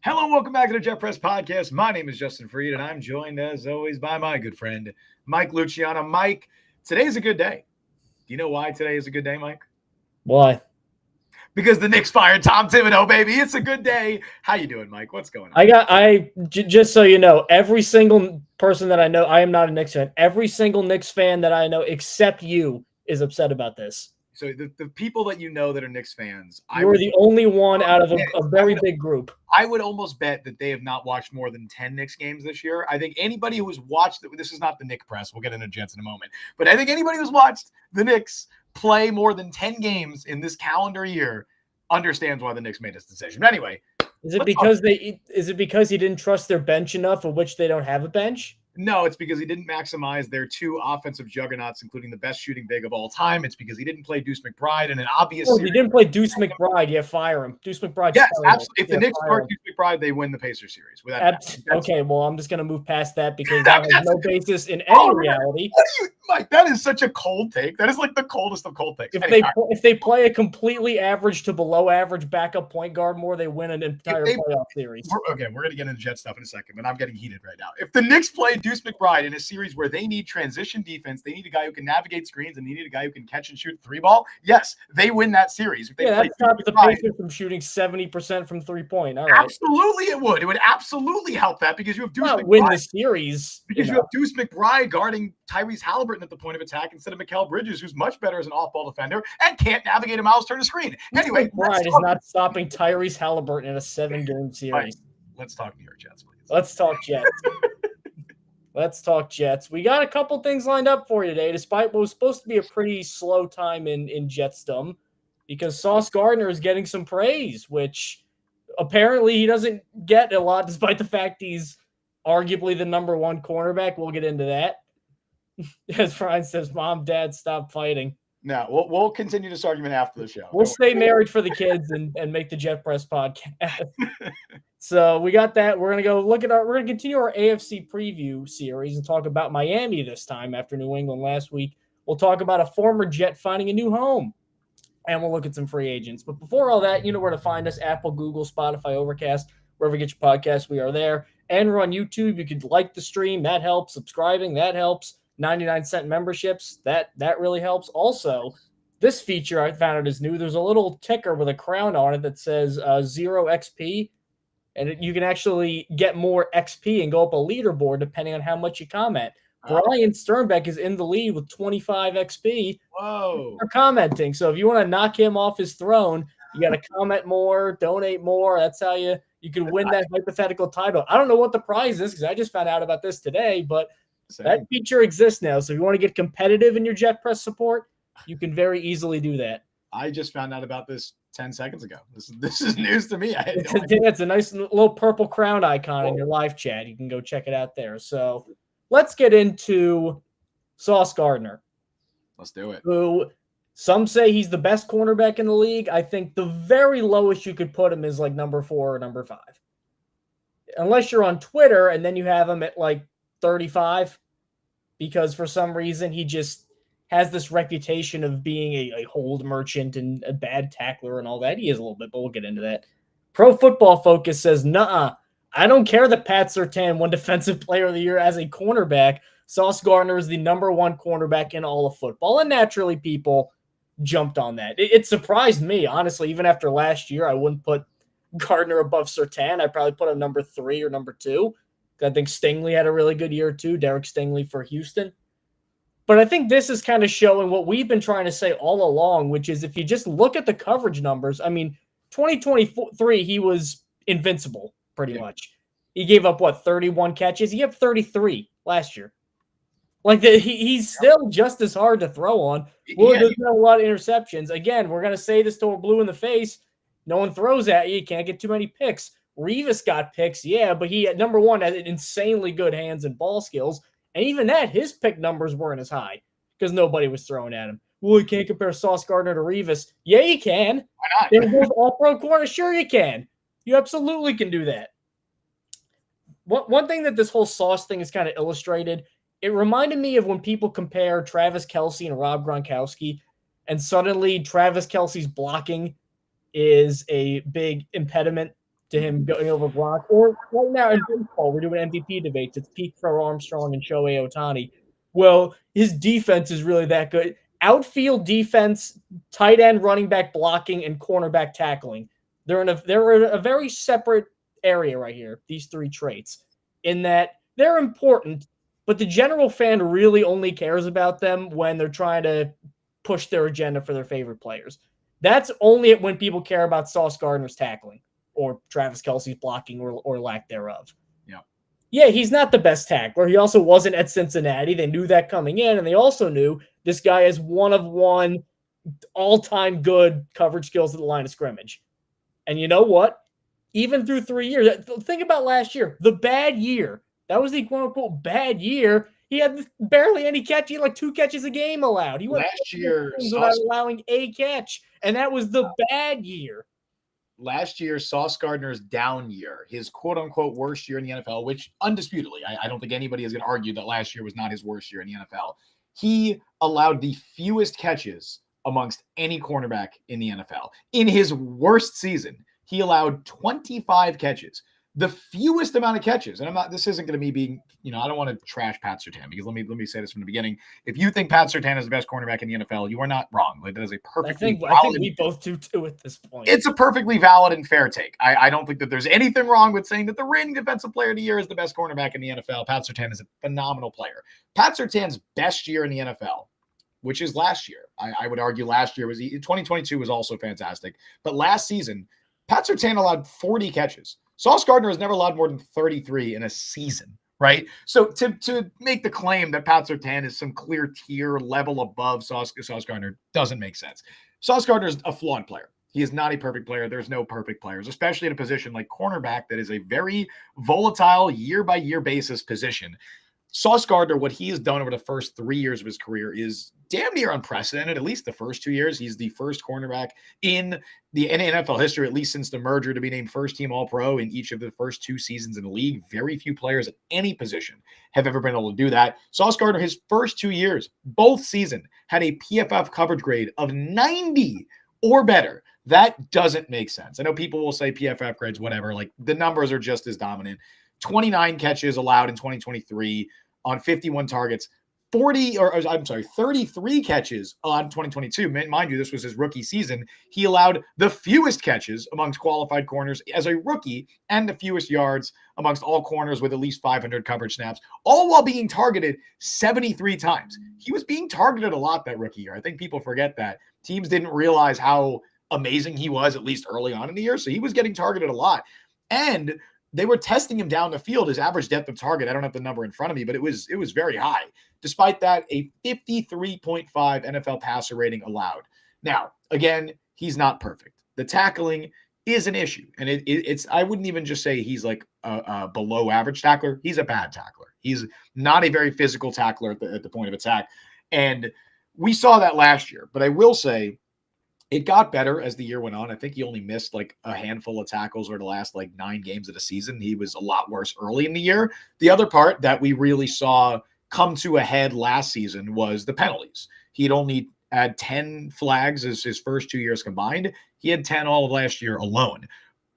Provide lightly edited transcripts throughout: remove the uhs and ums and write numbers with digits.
Hello, welcome back to the Jet Press Podcast. My name is Justin Fried, and I'm joined, as always, by my good friend, Mike Luciano. Mike, today's a good day. Do you know why today is a good day, Mike? Why? Because the Knicks fired Tom Thibodeau, baby. It's a good day. How you doing, Mike? What's going on? Just so you know, every single person that I know, I am not a Knicks fan. Every single Knicks fan that I know, except you, is upset about this. So the people that you know that are Knicks fans, You're the only one out of a very big group. I would almost bet that they have not watched more than 10 Knicks games this year. I think anybody who has watched this is not the Knicks press. We'll get into Jets in a moment. But I think anybody who's watched the Knicks play more than 10 games in this calendar year understands why the Knicks made this decision. But anyway, is it because he didn't trust their bench enough, of which they don't have a bench? No, it's because he didn't maximize their two offensive juggernauts, including the best shooting big of all time. It's because he didn't play Deuce McBride in an obvious series. He didn't play Deuce McBride. Yeah, fire him. Deuce McBride. Yes, absolutely. If the Knicks start Deuce McBride, they win the Pacers series. Okay, well, I'm just going to move past that because that has no basis in any reality. Mike, that is such a cold take. That is like the coldest of cold takes. If they play a completely average to below average backup point guard more, they win an entire playoff series. We're going to get into Jet stuff in a second, but I'm getting heated right now. If the Knicks play Deuce McBride in a series where they need transition defense, they need a guy who can navigate screens, and they need a guy who can catch and shoot three ball, yes, they win that series. If they that stops the Pacers from shooting 70% from 3-point. All right. Absolutely, it would. It would absolutely help that because you have Deuce McBride. Win the series. Because you have Deuce McBride guarding Tyrese Halliburton at the point of attack instead of Mikal Bridges, who's much better as an off-ball defender and can't navigate a Miles Turner screen. Anyway, McBride is not stopping Tyrese Halliburton in a 7-game series. Right. Let's talk New York Jets, please. Let's talk Jets. Let's talk Jets. We got a couple things lined up for you today, despite what was supposed to be a pretty slow time in Jetsdom, because Sauce Gardner is getting some praise, which apparently he doesn't get a lot, despite the fact he's arguably the number one cornerback. We'll get into that. As Brian says, Mom, Dad, stop fighting. No, we'll continue this argument after the show. We'll stay married for the kids and make the Jet Press podcast. So we got that. We're gonna continue our AFC preview series and talk about Miami this time after New England last week. We'll talk about a former Jet finding a new home, and we'll look at some free agents. But before all that, you know where to find us: Apple, Google, Spotify, Overcast, wherever you get your podcasts, we are there. And we're on YouTube. You could like the stream, that helps. Subscribing, that helps. 99-cent memberships, that really helps. Also, this feature I found out is new. There's a little ticker with a crown on it that says 0 XP, and you can actually get more XP and go up a leaderboard depending on how much you comment. Brian Sternbeck is in the lead with 25 XP for commenting. So if you want to knock him off his throne, you got to comment more, donate more. That's how you can win that hypothetical title. I don't know what the prize is because I just found out about this today, but that feature exists now. So if you want to get competitive in your Jet Press support, you can very easily do that. I just found out about this 10 seconds ago. This is news to me. It's a nice little purple crown icon in your live chat. You can go check it out there. So let's get into Sauce Gardner. Let's do it. Who some say he's the best cornerback in the league. I think the very lowest you could put him is like number 4 or number 5. Unless you're on Twitter and then you have him at like 35, because for some reason he just has this reputation of being a hold merchant and a bad tackler and all that. He is a little bit, but we'll get into that. Pro Football Focus says, nuh-uh, I don't care that Pat Surtain won Defensive Player of the Year as a cornerback. Sauce Gardner is the number 1 cornerback in all of football, and naturally people jumped on that. It surprised me, honestly. Even after last year, I wouldn't put Gardner above Surtain. I'd probably put him number 3 or number 2. I think Stingley had a really good year too, Derek Stingley for Houston. But I think this is kind of showing what we've been trying to say all along, which is if you just look at the coverage numbers, I mean, 2023, he was invincible pretty much. He gave up, 31 catches? He had 33 last year. Like, he's still just as hard to throw on. Well, there's not a lot of interceptions. Again, we're going to say this till we're blue in the face. No one throws at you. You can't get too many picks. Revis got picks, yeah, but he, at number 1, had insanely good hands and ball skills. And even that, his pick numbers weren't as high because nobody was throwing at him. Well, you can't compare Sauce Gardner to Revis. Yeah, you can. Why not? They're both all-pro corners. Sure you can. You absolutely can do that. One thing that this whole Sauce thing is kind of illustrated, it reminded me of when people compare Travis Kelce and Rob Gronkowski, and suddenly Travis Kelce's blocking is a big impediment to him going over Gronk. Or right now in baseball, we're doing MVP debates. It's Pete Crow Armstrong and Shohei Ohtani. Well, his defense is really that good. Outfield defense, tight end, running back blocking, and cornerback tackling. They're in a very separate area right here, these three traits, in that they're important, but the general fan really only cares about them when they're trying to push their agenda for their favorite players. That's only when people care about Sauce Gardner's tackling or Travis Kelce's blocking or lack thereof. Yeah, he's not the best tackler. He also wasn't at Cincinnati. They knew that coming in, and they also knew this guy is one of one all-time good coverage skills at the line of scrimmage. And you know what? Even through 3 years, think about last year, the bad year. That was the quote-unquote bad year. He had barely any catch. He had like 2 catches a game allowed. He went last year without allowing a catch, and that was the bad year. Last year, Sauce Gardner's down year, his quote-unquote worst year in the NFL, which undisputedly, I don't think anybody is going to argue that last year was not his worst year in the NFL. He allowed the fewest catches amongst any cornerback in the NFL. In his worst season, he allowed 25 catches, the fewest amount of catches. And this isn't going to be being, I don't want to trash Pat Surtain, because let me say this from the beginning. If you think Pat Surtain is the best cornerback in the NFL, you are not wrong. Like, that is a perfectly valid. I think we both do too at this point. It's a perfectly valid and fair take. I don't think that there's anything wrong with saying that the reigning defensive player of the year is the best cornerback in the NFL. Pat Surtain is a phenomenal player. Pat Surtain's best year in the NFL, which is last year. I would argue last year 2022 was also fantastic. But last season, Pat Surtain allowed 40 catches. Sauce Gardner has never allowed more than 33 in a season, right? So to make the claim that Pat Surtain is some clear tier level above Sauce Gardner doesn't make sense. Sauce Gardner is a flawed player. He is not a perfect player. There's no perfect players, especially in a position like cornerback that is a very volatile year-by-year basis position. Sauce Gardner, what he has done over the first 3 years of his career is damn near unprecedented. At least the first 2 years, he's the first cornerback in NFL history, at least since the merger, to be named first team All-Pro in each of the first 2 seasons in the league. Very few players at any position have ever been able to do that. Sauce Gardner, his first 2 years, both season, had a PFF coverage grade of 90 or better. That doesn't make sense. I know people will say PFF grades, whatever. Like, the numbers are just as dominant. 29 catches allowed in 2023 on 51 targets, 33 catches on 2022. Mind you, this was his rookie season. He allowed the fewest catches amongst qualified corners as a rookie and the fewest yards amongst all corners with at least 500 coverage snaps, all while being targeted 73 times. He was being targeted a lot that rookie year. I think people forget that. Teams didn't realize how amazing he was, at least early on in the year. So he was getting targeted a lot. And they were testing him down the field. His average depth of target, I don't have the number in front of me, but it was very high. Despite that, a 53.5 NFL passer rating allowed. Now, again, he's not perfect. The tackling is an issue. And it's I wouldn't even just say he's like a below average tackler. He's a bad tackler. He's not a very physical tackler at the point of attack. And we saw that last year. But I will say, it got better as the year went on. I think he only missed like a handful of tackles over the last 9 games of the season. He was a lot worse early in the year. The other part that we really saw come to a head last season was the penalties. He'd only had 10 flags as his first 2 years combined. He had 10 all of last year alone.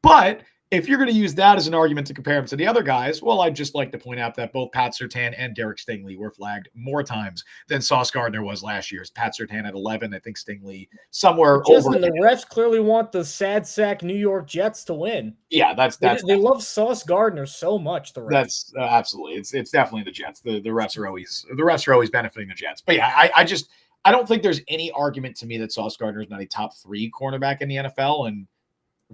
But if you're going to use that as an argument to compare him to the other guys, well, I'd just like to point out that both Pat Surtain and Derek Stingley were flagged more times than Sauce Gardner was last year. Pat Surtain had 11. I think Stingley somewhere over. The refs clearly want the sad sack New York Jets to win. Yeah, they love Sauce Gardner so much. The refs. That's absolutely. It's definitely the Jets. The refs are always benefiting the Jets. But yeah, I don't think there's any argument to me that Sauce Gardner is not a top 3 cornerback in the NFL. And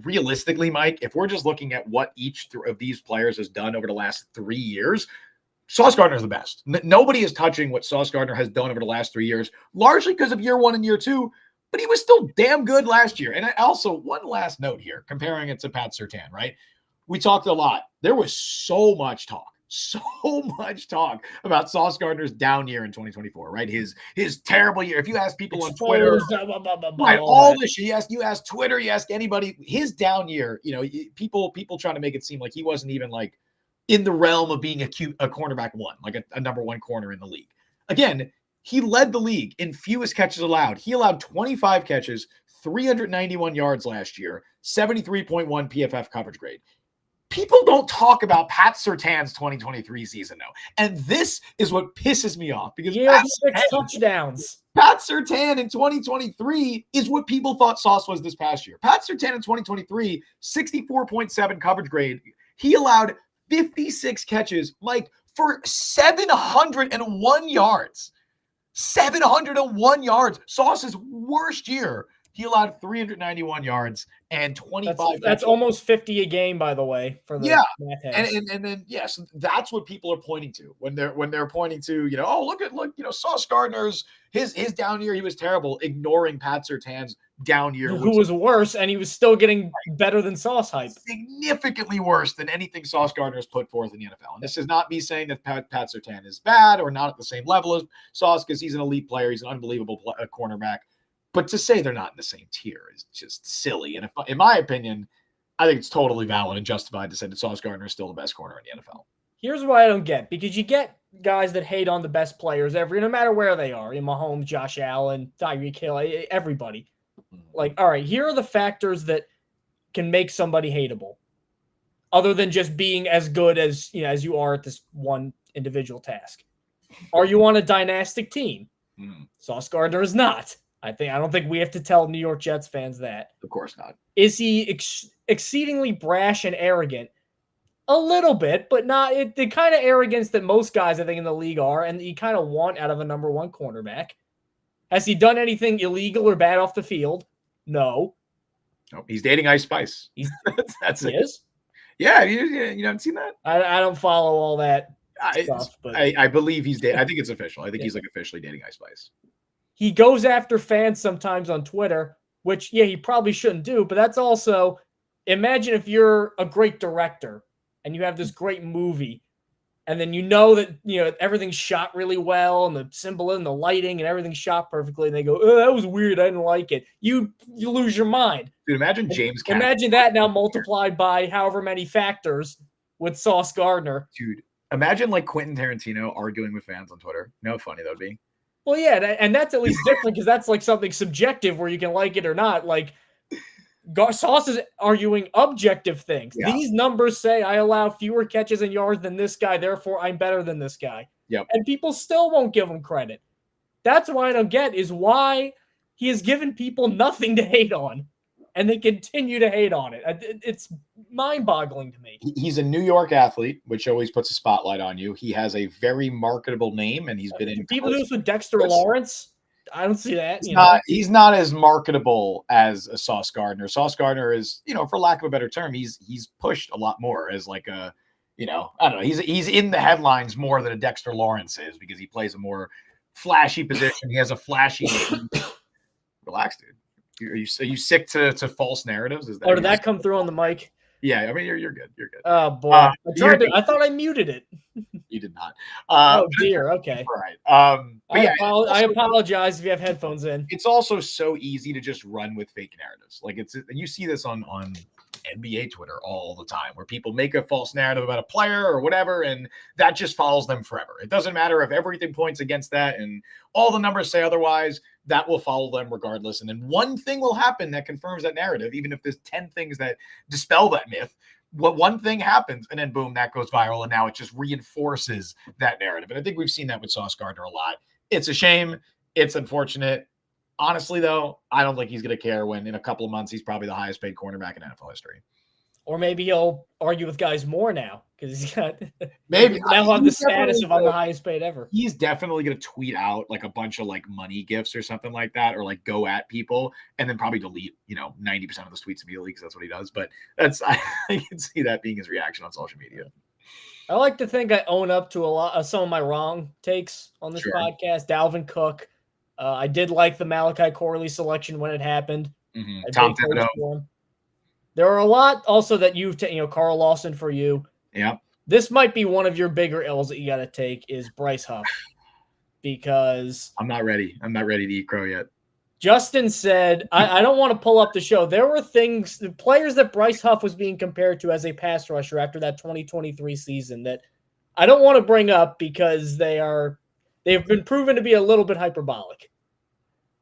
realistically, Mike, if we're just looking at what each of these players has done over the last 3 years, Sauce Gardner is the best. Nobody is touching what Sauce Gardner has done over the last 3 years, largely because of year 1 and year 2, but he was still damn good last year. And also, one last note here, comparing it to Pat Surtain, right? We talked a lot. There was so much talk about Sauce Gardner's down year in 2024, right? His terrible year. If you ask people on Twitter, right, all this shit, you ask Twitter, you ask anybody, his down year, people trying to make it seem like he wasn't even like in the realm of being a cornerback 1, like a number 1 corner in the league. Again, he led the league in fewest catches allowed. He allowed 25 catches, 391 yards last year, 73.1 PFF coverage grade. People don't talk about Pat Surtain's 2023 season, though. And this is what pisses me off because Pat 6 touchdowns. Pat Surtain in 2023 is what people thought Sauce was this past year. Pat Surtain in 2023, 64.7 coverage grade. He allowed 56 catches, Mike, for 701 yards. 701 yards. Sauce's worst year. He allowed 391 yards and 25. That's almost 50 a game, by the way. For the math heads. And then yes, that's what people are pointing to when they're pointing to, oh, look, Sauce Gardner's his down year, he was terrible, ignoring Pat Surtain's down year, who was worse, and he was still getting better than Sauce hype. Significantly worse than anything Sauce Gardner has put forth in the NFL. And this is not me saying that Pat Surtain is bad or not at the same level as Sauce, because he's an elite player, he's an unbelievable cornerback. But to say they're not in the same tier is just silly. And in my opinion, I think it's totally valid and justified to say that Sauce Gardner is still the best corner in the NFL. Here's what I don't get, because you get guys that hate on the best players no matter where they are. Mahomes, Josh Allen, Tyreek Hill, everybody. Like, all right, here are the factors that can make somebody hateable, other than just being as good as you are at this one individual task. Are you on a dynastic team? Sauce Gardner is not. I don't think we have to tell New York Jets fans that. Of course not. Is he exceedingly brash and arrogant? A little bit, but not the kind of arrogance that most guys, I think, in the league are, and you kind of want out of a number one cornerback. Has he done anything illegal or bad off the field? No. Nope. He's dating Ice Spice. That's it. Is? Yeah, you haven't seen that? I don't follow all that stuff. But I believe he's dating. I think it's official. I think he's officially dating Ice Spice. He goes after fans sometimes on Twitter, which, he probably shouldn't do. But that's also, imagine if you're a great director and you have this great movie, and then that everything's shot really well, and the symbolism, the lighting, and everything's shot perfectly, and they go, "Oh, that was weird. I didn't like it." You lose your mind. Dude, imagine James Cameron. Imagine that now multiplied by however many factors with Sauce Gardner. Dude, imagine like Quentin Tarantino arguing with fans on Twitter. You know how funny that would be? Well, yeah, and that's at least different because that's like something subjective where you can like it or not. Like, Sauce is arguing objective things. Yeah. These numbers say I allow fewer catches and yards than this guy, therefore I'm better than this guy. Yep. And people still won't give him credit. That's what I don't get, is why he has given people nothing to hate on, and they continue to hate on it. It's mind-boggling to me. He's a New York athlete, which always puts a spotlight on you. He has a very marketable name, and he's been in. People do this with Dexter Lawrence. I don't see that. He's not as marketable as a Sauce Gardner. Sauce Gardner is, for lack of a better term, he's pushed a lot more as like a, I don't know. He's in the headlines more than a Dexter Lawrence is because he plays a more flashy position. He has a flashy. Relax, dude. Are you sick to false narratives? Is that? Oh, did that come through on the mic? Yeah, I mean you're good. You're good. Oh boy, I thought I muted it. You did not. Oh dear. Okay. All right. I apologize if you have headphones in. It's also so easy to just run with fake narratives. Like you see this on NBA Twitter all the time, where people make a false narrative about a player or whatever, and that just follows them forever. It doesn't matter if everything points against that and all the numbers say otherwise. That will follow them regardless. And then one thing will happen that confirms that narrative, even if there's 10 things that dispel that myth. What one thing happens, and then boom, that goes viral, and now it just reinforces that narrative. And I think we've seen that with Sauce Gardner a lot. It's a shame. It's unfortunate. Honestly, though, I don't think he's going to care when in a couple of months he's probably the highest paid cornerback in NFL history. Or maybe he'll argue with guys more now because he's got maybe now have the status of I'm the highest paid ever. He's definitely going to tweet out like a bunch of like money gifts or something like that, or like go at people and then probably delete 90% of those tweets immediately because that's what he does. But I can see that being his reaction on social media. I like to think I own up to a lot of some of my wrong takes on this podcast. Dalvin Cook. I did like the Malachi Corley selection when it happened. Mm-hmm. Tom Thibodeau. There are a lot also that you've taken, Carl Lawson for you. Yeah. This might be one of your bigger L's that you got to take is Bryce Huff, because I'm not ready. I'm not ready to eat crow yet. Justin said, I don't want to pull up the show. There were the players that Bryce Huff was being compared to as a pass rusher after that 2023 season that I don't want to bring up because they've been proven to be a little bit hyperbolic.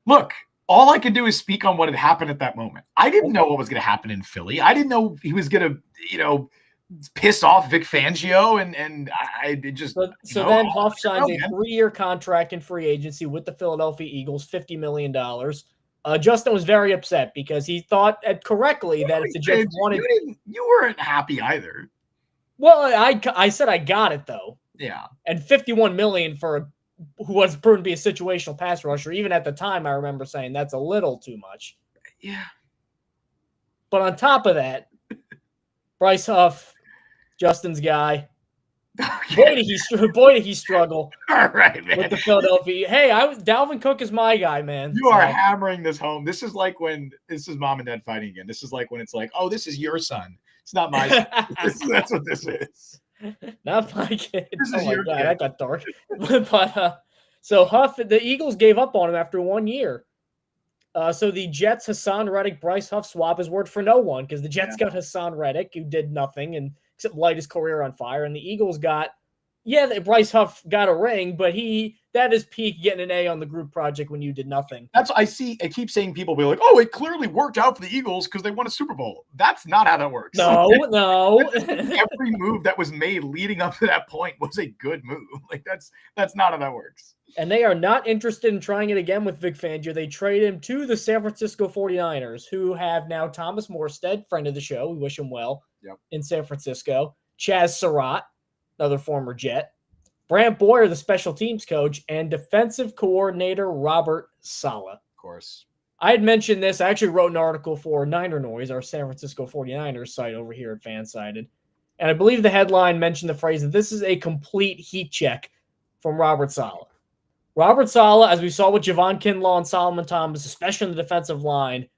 Look, all I could do is speak on what had happened at that moment. I didn't know what was going to happen in Philly. I didn't know he was going to, piss off Vic Fangio, and I just. So then Huff signs a 3-year contract in free agency with the Philadelphia Eagles, $50 million. Justin was very upset because he thought correctly that if the Jets wanted, you weren't happy either. Well, I said I got it though. Yeah, and $51 million for who was proven to be a situational pass rusher. Even at the time, I remember saying that's a little too much. Yeah. But on top of that, Bryce Huff, Justin's guy. Okay. Boy, did he struggle. All right, man. With the Philadelphia. Hey, Dalvin Cook is my guy, man. You are hammering this home. This is like when this is mom and dad fighting again. This is like when it's like, oh, this is your son. It's not my son. That's what this is. Not my kid. This is your kid. That got dark. But so Huff, the Eagles gave up on him after 1 year. So the Jets, Hassan Reddick, Bryce Huff swap is word for no one because the Jets got Hassan Reddick, who did nothing and except light his career on fire, and the Eagles got Bryce Huff got a ring, but that is peak getting an A on the group project when you did nothing. That's I keep seeing people be like, oh, it clearly worked out for the Eagles because they won a Super Bowl. That's not how that works. No. Every move that was made leading up to that point was a good move. Like that's not how that works. And they are not interested in trying it again with Vic Fangio. They trade him to the San Francisco 49ers, who have now Thomas Morstead, friend of the show. We wish him well in San Francisco. Chaz Surratt, another former Jet. Brant Boyer, the special teams coach, and defensive coordinator Robert Saleh. Of course. I had mentioned this. I actually wrote an article for Niner Noise, our San Francisco 49ers site over here at Fansided. And I believe the headline mentioned the phrase that this is a complete heat check from Robert Saleh. Robert Saleh, as we saw with Javon Kinlaw and Solomon Thomas, especially in the defensive line,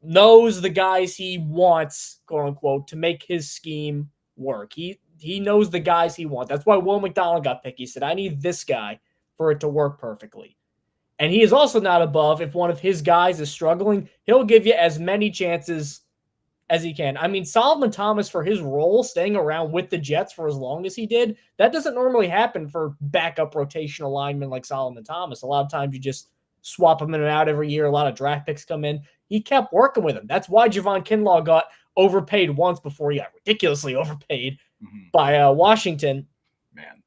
knows the guys he wants, quote unquote, to make his scheme work. He knows the guys he wants. That's why Will McDonald got picked. He said, I need this guy for it to work perfectly. And he is also not above if one of his guys is struggling, he'll give you as many chances as he can. I mean, Solomon Thomas, for his role, staying around with the Jets for as long as he did, that doesn't normally happen for backup rotational linemen like Solomon Thomas. A lot of times you just swap him in and out every year. A lot of draft picks come in. He kept working with him. That's why Javon Kinlaw got overpaid once before he got ridiculously overpaid by Washington. Man.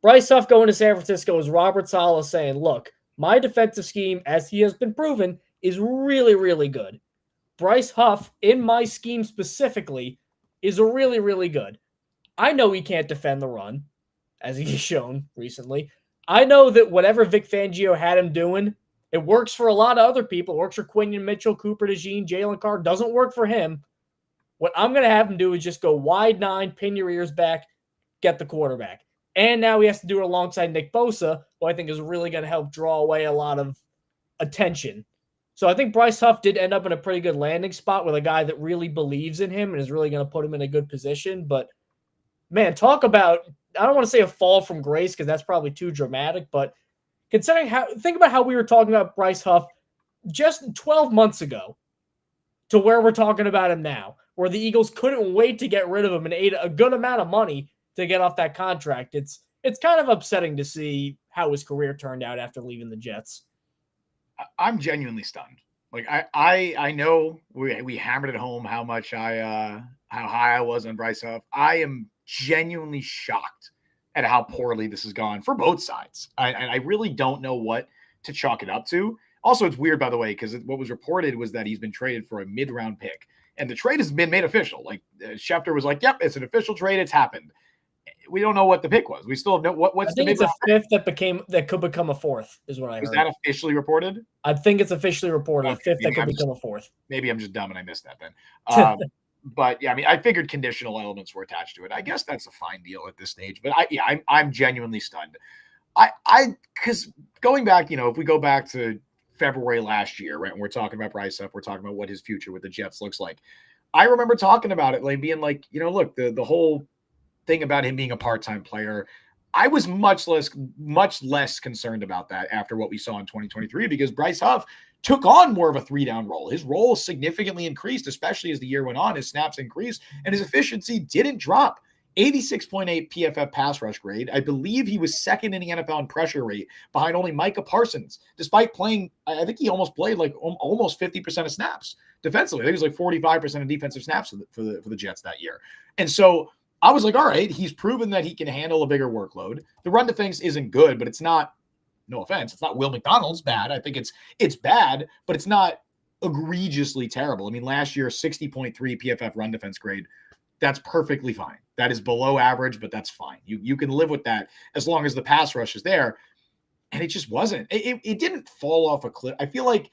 Bryce Huff going to San Francisco is Robert Saleh saying, look, my defensive scheme, as he has been proven, is really, really good. Bryce Huff, in my scheme specifically, is really, really good. I know he can't defend the run, as he's shown recently. I know that whatever Vic Fangio had him doing, it works for a lot of other people. It works for Quinion Mitchell, Cooper DeJean, Jalen Carr. Doesn't work for him. What I'm going to have him do is just go wide 9, pin your ears back, get the quarterback. And now he has to do it alongside Nick Bosa, who I think is really going to help draw away a lot of attention. So I think Bryce Huff did end up in a pretty good landing spot with a guy that really believes in him and is really going to put him in a good position. But, man, talk about – I don't want to say a fall from grace because that's probably too dramatic, but considering think about how we were talking about Bryce Huff just 12 months ago to where we're talking about him now, where the Eagles couldn't wait to get rid of him and ate a good amount of money to get off that contract. It's kind of upsetting to see how his career turned out after leaving the Jets. I'm genuinely stunned. Like I know we hammered it home how much how high I was on Bryce Huff. I am genuinely shocked at how poorly this has gone for both sides. I really don't know what to chalk it up to. Also, it's weird, by the way, because what was reported was that he's been traded for a mid-round pick, and the trade has been made official. Like Schefter was like, "Yep, it's an official trade. It's happened." We don't know what the pick was. We still have no what's the it's a fifth that could become a fourth, is what I heard. Is that officially reported? I think it's officially reported. Okay, a fifth that could become a fourth. Maybe I'm just dumb and I missed that then. But yeah, I mean, I figured conditional elements were attached to it. I guess that's a fine deal at this stage. But I'm genuinely stunned. Because going back, if we go back to February last year, right, when we're talking about Bryce Huff, we're talking about what his future with the Jets looks like. I remember talking about it, like being like, look, the whole thing about him being a part-time player, I was much less concerned about that after what we saw in 2023 because Bryce Huff took on more of a 3-down role. His role significantly increased, especially as the year went on. His snaps increased and his efficiency didn't drop 86.8 PFF pass rush grade. I believe he was second in the NFL in pressure rate behind only Micah Parsons, despite playing, I think he almost played like almost 50% of snaps defensively. I think it was like 45% of defensive snaps for the Jets that year. And so I was like, all right, he's proven that he can handle a bigger workload. The run defense isn't good, but it's not, no offense, it's not Will McDonald's bad. I think it's bad, but it's not egregiously terrible. I mean, last year, 60.3 PFF run defense grade. That's perfectly fine. That is below average, but that's fine. You can live with that as long as the pass rush is there. And it just wasn't. It didn't fall off a cliff. I feel like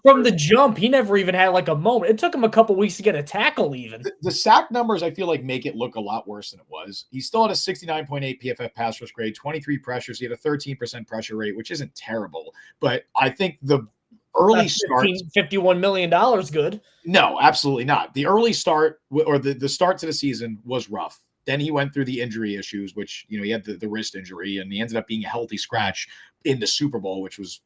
from the jump, he never even had like a moment. It took him a couple weeks to get a tackle even. The sack numbers, I feel like, make it look a lot worse than it was. He still had a 69.8 PFF pass rush grade, 23 pressures. He had a 13% pressure rate, which isn't terrible. But I think the early start, $51 million good. No, absolutely not. The early start or the start to the season was rough. Then he went through the injury issues, which, he had the wrist injury, and he ended up being a healthy scratch in the Super Bowl, which was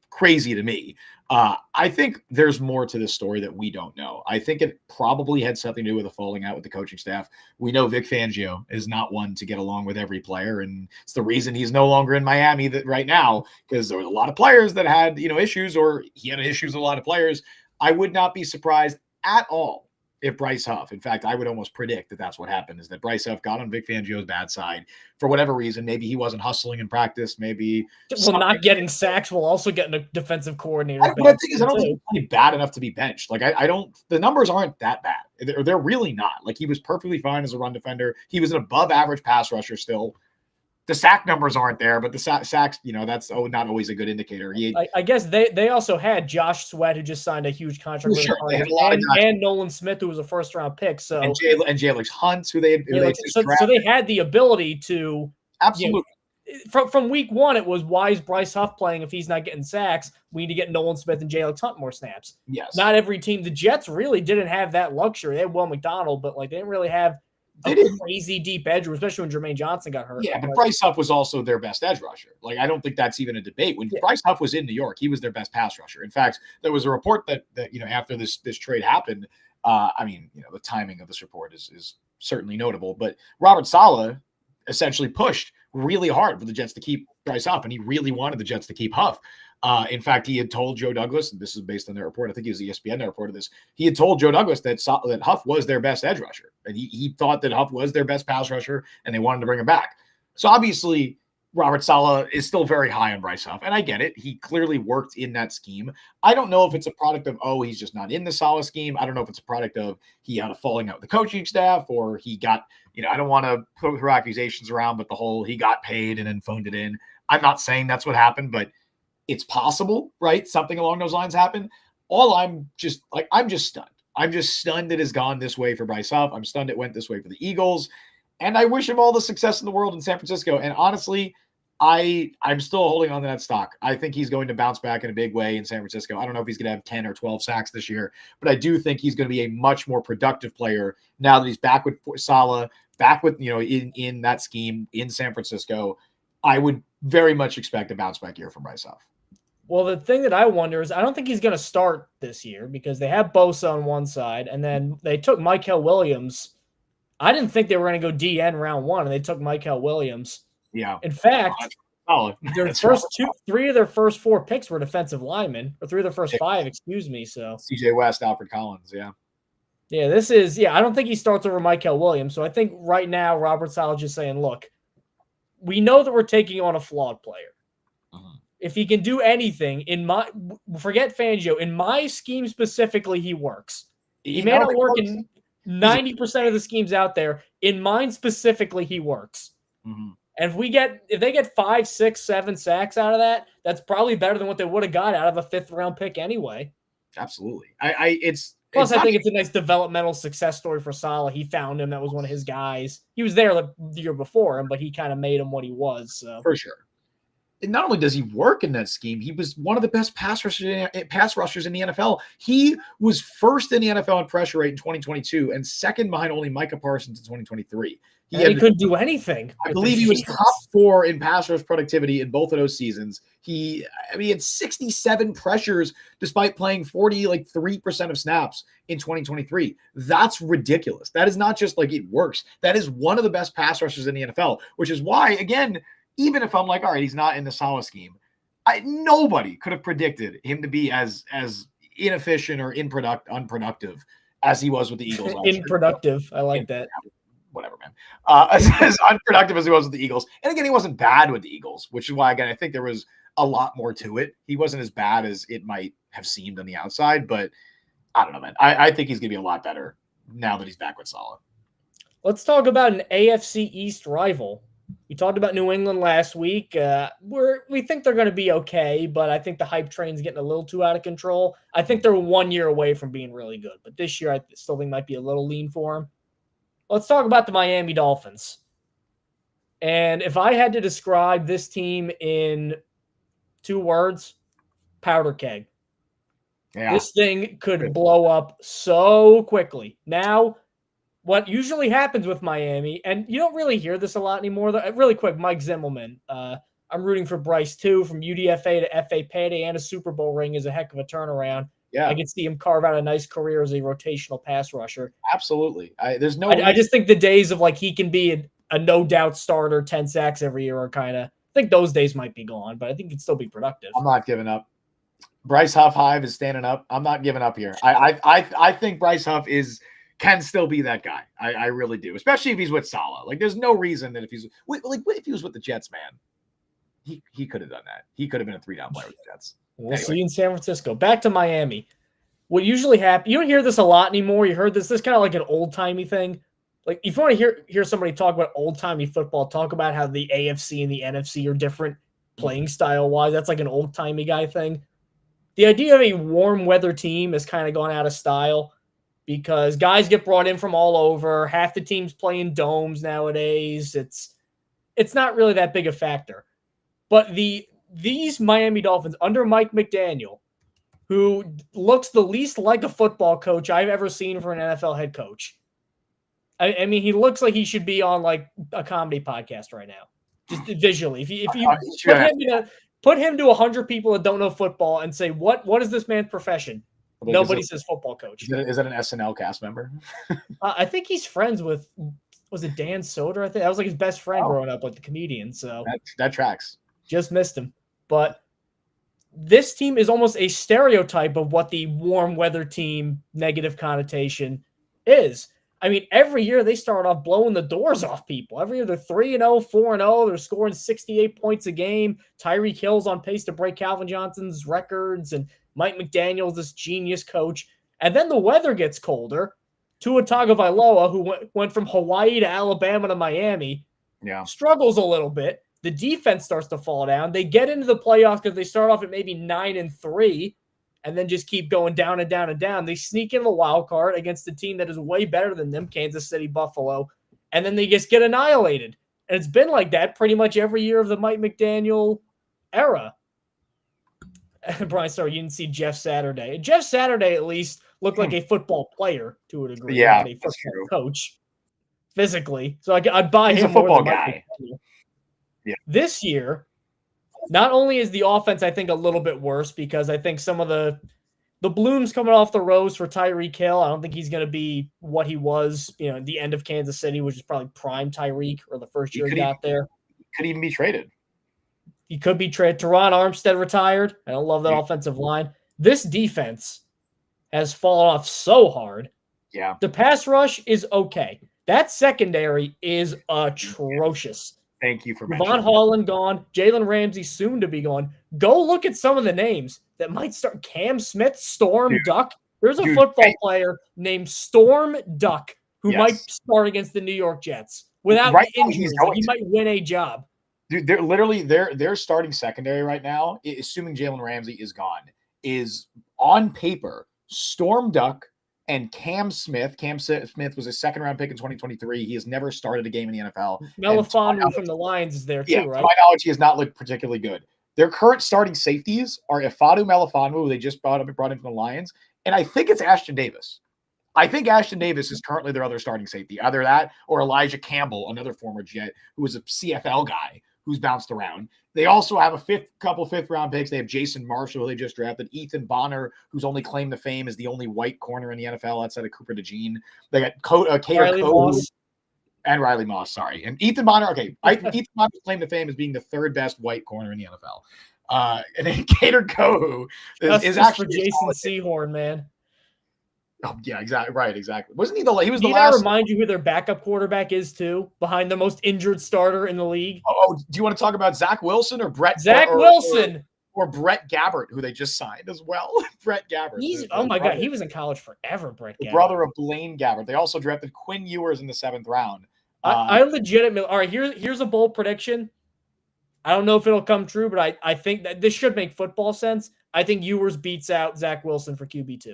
crazy to me. I think there's more to this story that we don't know. I think it probably had something to do with a falling out with the coaching staff. We know Vic Fangio is not one to get along with every player, and it's the reason he's no longer in Miami right now, because there was a lot of players that had issues, or he had issues with a lot of players. I would not be surprised at all if Bryce Huff, in fact, I would almost predict that that's what happened, is that Bryce Huff got on Vic Fangio's bad side for whatever reason. Maybe he wasn't hustling in practice. Maybe not getting sacks while also getting a defensive coordinator. But the thing is, I don't think he's bad enough to be benched. Like, I don't. The numbers aren't that bad. They're really not. Like, he was perfectly fine as a run defender. He was an above average pass rusher still. The sack numbers aren't there, but the sacks, that's not always a good indicator. I guess they also had Josh Sweat, who just signed a huge contract with and Nolan Smith, who was a first-round pick. So and Jalen Hunt, who they so they had the ability to absolutely. From week one, it was, why is Bryce Huff playing if he's not getting sacks? We need to get Nolan Smith and Jalen Hunt more snaps. Yes. Not every team. The Jets really didn't have that luxury. They had Will McDonald, but they didn't really have a crazy deep edge, especially when Jermaine Johnson got hurt. Yeah, but Bryce Huff was also their best edge rusher. Like, I don't think that's even a debate. When Bryce Huff was in New York, he was their best pass rusher. In fact, there was a report that after this trade happened, the timing of this report is certainly notable, but Robert Saleh essentially pushed really hard for the Jets to keep Bryce Huff, and he really wanted the Jets to keep Huff. In fact, he had told Joe Douglas, and this is based on their report, I think it was ESPN that reported this, he had told Joe Douglas that Huff was their best edge rusher, and he thought that Huff was their best pass rusher, and they wanted to bring him back. So obviously, Robert Saleh is still very high on Bryce Huff, and I get it. He clearly worked in that scheme. I don't know if it's a product of, he's just not in the Saleh scheme. I don't know if it's a product of he had a falling out with the coaching staff, or he got, I don't want to throw accusations around, but the whole he got paid and then phoned it in. I'm not saying that's what happened, but it's possible, right? Something along those lines happened. I'm just stunned. I'm just stunned it has gone this way for Bryce Huff. I'm stunned it went this way for the Eagles. And I wish him all the success in the world in San Francisco. And honestly, I'm still holding on to that stock. I think he's going to bounce back in a big way in San Francisco. I don't know if he's going to have 10 or 12 sacks this year, but I do think he's going to be a much more productive player now that he's back with Saleh, back with, in that scheme in San Francisco. I would very much expect a bounce back year from Bryce Huff. Well, the thing that I wonder is, I don't think he's going to start this year because they have Bosa on one side, and then they took Mykel Williams. I didn't think they were going to go DN round one, and they took Mykel Williams. Yeah. In fact, their first three of their first four picks were defensive linemen, or three of their first five, excuse me. So CJ West, Alfred Collins, yeah. Yeah, I don't think he starts over Mykel Williams. So I think right now Robert Saleh is just saying, look, we know that we're taking on a flawed player. If he can do anything forget Fangio, in my scheme specifically, he works. He may not work in 90% of the schemes out there. In mine specifically, he works. Mm-hmm. And if they get 5, 6, 7 sacks out of that, that's probably better than what they would have got out of a 5th round pick anyway. Absolutely. I think it's a nice developmental success story for Saleh. He found him. That was one of his guys. He was there the year before him, but he kind of made him what he was. So. For sure. And not only does he work in that scheme, he was one of the best pass rushers in the NFL. He was first in the NFL in pressure rate in 2022 and second behind only Micah Parsons in 2023. He couldn't do anything. I believe he was top 4 in pass rush productivity in both of those seasons. He had 67 pressures despite playing 3% of snaps in 2023. That's ridiculous. That is not just it works. That is one of the best pass rushers in the NFL, which is why, again, even if I'm all right, he's not in the Saleh scheme, nobody could have predicted him to be as inefficient or unproductive as he was with the Eagles. Unproductive. I like that. Whatever, man. As unproductive as he was with the Eagles. And again, he wasn't bad with the Eagles, which is why, again, I think there was a lot more to it. He wasn't as bad as it might have seemed on the outside, but I don't know, man. I think he's going to be a lot better now that he's back with Saleh. Let's talk about an AFC East rival. We talked about New England last week. We think they're going to be okay, but I think the hype train's getting a little too out of control. I think they're 1 year away from being really good, but this year I still think might be a little lean for them. Let's talk about the Miami Dolphins. And if I had to describe this team in 2 words, powder keg. Yeah. This thing could blow up so quickly. Now, what usually happens with Miami, and you don't really hear this a lot anymore. Really quick, Mike Zimmelman. I'm rooting for Bryce, too. From UDFA to FA payday and a Super Bowl ring is a heck of a turnaround. Yeah, I can see him carve out a nice career as a rotational pass rusher. Absolutely. I just think the days of he can be a no-doubt starter, 10 sacks every year are I think those days might be gone, but I think he'd still be productive. I'm not giving up. Bryce Huff Hive is standing up. I'm not giving up here. I think Bryce Huff can still be that guy. I really do, especially if he's with Saleh. There's no reason that if he was with the Jets, man, he could have done that. He could have been a 3-down player with the Jets. We'll see you in San Francisco. Back to Miami. What usually happens, you don't hear this a lot anymore. You heard this kind of like an old-timey thing. If you want to hear somebody talk about old-timey football, talk about how the AFC and the NFC are different playing style-wise. That's an old-timey guy thing. The idea of a warm weather team has kind of gone out of style because guys get brought in from all over. Half the teams play in domes nowadays. It's not really that big a factor. But these Miami Dolphins under Mike McDaniel, who looks the least like a football coach I've ever seen for an NFL head coach. I mean, he looks like he should be on a comedy podcast right now, just visually. If you put him to 100 people that don't know football and say, what is this man's profession? Nobody says football coach. Is that an SNL cast member? I think he's friends with, was it Dan Soder? I think that was his best friend growing up, the comedian. So that tracks. Just missed him. But this team is almost a stereotype of what the warm weather team negative connotation is. I mean, every year they start off blowing the doors off people. Every year they're 3-0, 4-0. They're scoring 68 points a game. Tyreek Hill's on pace to break Calvin Johnson's records. And Mike McDaniel's this genius coach. And then the weather gets colder. Tua Tagovailoa, who went from Hawaii to Alabama to Miami, struggles a little bit. The defense starts to fall down. They get into the playoffs because they start off at maybe 9-3 and then just keep going down and down and down. They sneak in the wild card against a team that is way better than them, Kansas City, Buffalo, and then they just get annihilated. And it's been like that pretty much every year of the Mike McDaniel era. Brian, sorry, you didn't see Jeff Saturday. Jeff Saturday at least looked like a football player to a degree. Yeah, not a football coach physically. So I'd buy him. He's a football guy. Yeah. This year, not only is the offense, I think, a little bit worse because I think some of the bloom's coming off the rose for Tyreek Hill. I don't think he's going to be what he was, at the end of Kansas City, which is probably prime Tyreek or the first year he got there. Could even be traded. He could be traded. Teron Armstead retired. I don't love that offensive line. This defense has fallen off so hard. Yeah. The pass rush is okay. That secondary is atrocious. Thank you for mentioning Von Holland gone. Jalen Ramsey soon to be gone. Go look at some of the names that might start. Cam Smith, Storm Duck. There's a football player named Storm Duck who might start against the New York Jets without injuries. He might win a job. Dude, they're literally their starting secondary right now, assuming Jalen Ramsey is gone, is on paper Storm Duck and Cam Smith. Cam Smith was a second-round pick in 2023. He has never started a game in the NFL. Melifonwu from the Lions is there too, right? To my knowledge, he has not looked particularly good. Their current starting safeties are Ifeatu Melifonwu, who they just brought in from the Lions, and I think it's Ashton Davis. I think Ashton Davis is currently their other starting safety. Either that or Elijah Campbell, another former Jet who was a CFL guy who's bounced around. They also have a couple fifth-round picks. They have Jason Marshall, who they just drafted. Ethan Bonner, whose only claim to fame is the only white corner in the NFL outside of Cooper DeJean. They got Cater Moss. And Riley Moss, sorry. And Ethan Bonner, okay. Ethan Bonner's claim to fame is being the third best white corner in the NFL. And then Cater Kohu is actually for Jason Sehorn, man. Oh, yeah, exactly. Right, exactly. Wasn't he he was the last? last. Remind you who their backup quarterback is too, behind the most injured starter in the league. Oh, do you want to talk about Zach Wilson or Brett? Wilson or Brett Gabbert, who they just signed as well. Brett Gabbert. Oh my God, he was in college forever. Brett Gabbert, brother of Blaine Gabbert. They also drafted Quinn Ewers in the 7th round. I legitimately. All right, here's a bold prediction. I don't know if it'll come true, but I think that this should make football sense. I think Ewers beats out Zach Wilson for QB2.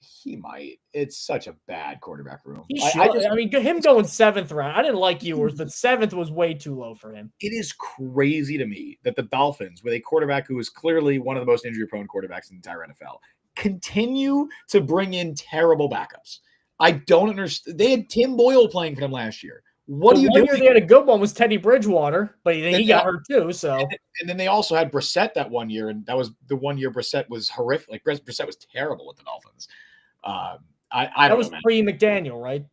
He might. It's such a bad quarterback room. I mean, him going 7th round. I didn't like Ewers, but 7th was way too low for him. It is crazy to me that the Dolphins, with a quarterback who is clearly one of the most injury-prone quarterbacks in the entire NFL, continue to bring in terrible backups. I don't understand. They had Tim Boyle playing for them last year. What are you doing? They had a good one was Teddy Bridgewater, but he got hurt too. So, and then they also had Brissett that one year, and that was the one year Brissett was horrific. Like Brissett was terrible with the Dolphins. That was pre-McDaniel, right?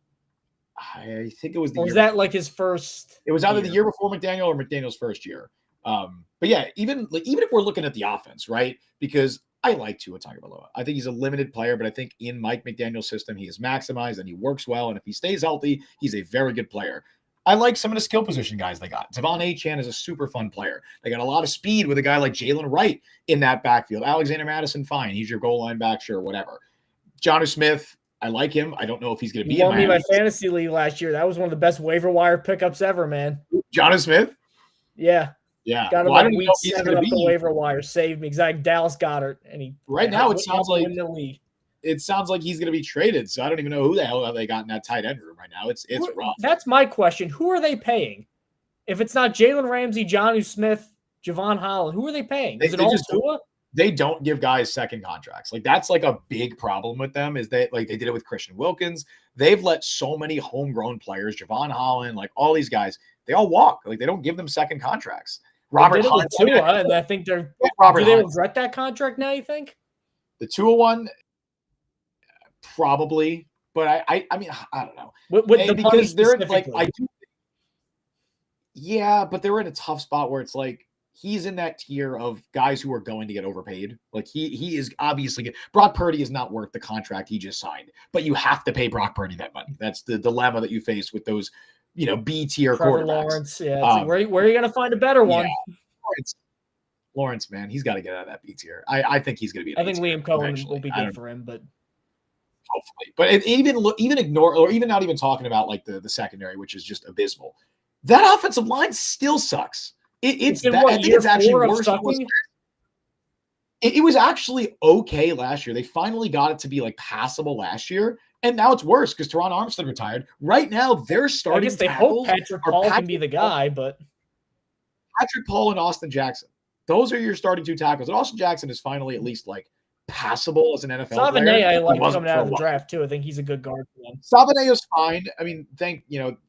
I think it was the or year. Was that like his first? It was either the year before McDaniel or McDaniel's first year. But yeah, even if we're looking at the offense, right? Because I like Tua Tagovailoa. I think he's a limited player, but I think in Mike McDaniel's system, he is maximized and he works well. And if he stays healthy, he's a very good player. I like some of the skill position guys they got. Devon Achane is a super fun player. They got a lot of speed with a guy like Jalen Wright in that backfield. Alexander Madison, fine. He's your goal line back, sure, whatever. Jonnu Smith, I like him. I don't know if he's going to be in Miami. My fantasy league last year. That was one of the best waiver wire pickups ever, man. Jonnu Smith? Yeah. Yeah. Got him like week 7 up the waiver wire. Saved me. Exactly. Dallas Goedert. And he right now it sounds like he's going to be traded. So I don't even know who the hell they got in that tight end room right now. It's rough. That's my question. Who are they paying? If it's not Jalen Ramsey, Jonnu Smith, Javon Holland, who are they paying? Is it all Tua? They don't give guys second contracts. Like that's like a big problem with them is that like they did it with Christian Wilkins. They've let so many homegrown players, Javon Holland, like all these guys, they all walk. Like they don't give them second contracts. Robert Hunt, Tua, and I think they're Robert. Do they regret that contract now? You think the Tua one, probably, but I mean I don't know. Because they're like I do. Yeah, but they're in a tough spot where it's like he's in that tier of guys who are going to get overpaid. Like he is obviously Brock Purdy is not worth the contract he just signed, but you have to pay Brock Purdy that money. That's the dilemma that you face with those, B tier quarterbacks. Lawrence, yeah. Like, where are you going to find a better one? Lawrence, man, he's got to get out of that B tier. I think he's going to be. I think Liam Cohen will be good for him, but hopefully. But even ignore or even not even talking about like the secondary, which is just abysmal. That offensive line still sucks. It's bad. I think it's actually worse. It was actually okay last year. They finally got it to be like passable last year, and now it's worse because Teron Armstead retired. Right now, they're starting. I guess they hope Patrick Paul can be the guy, but Patrick Paul and Austin Jackson. Those are your starting 2 tackles. And Austin Jackson is finally at least like passable as an NFL player. Savane, I like coming out of the draft too. I think he's a good guard for them. Savane is fine. I mean, they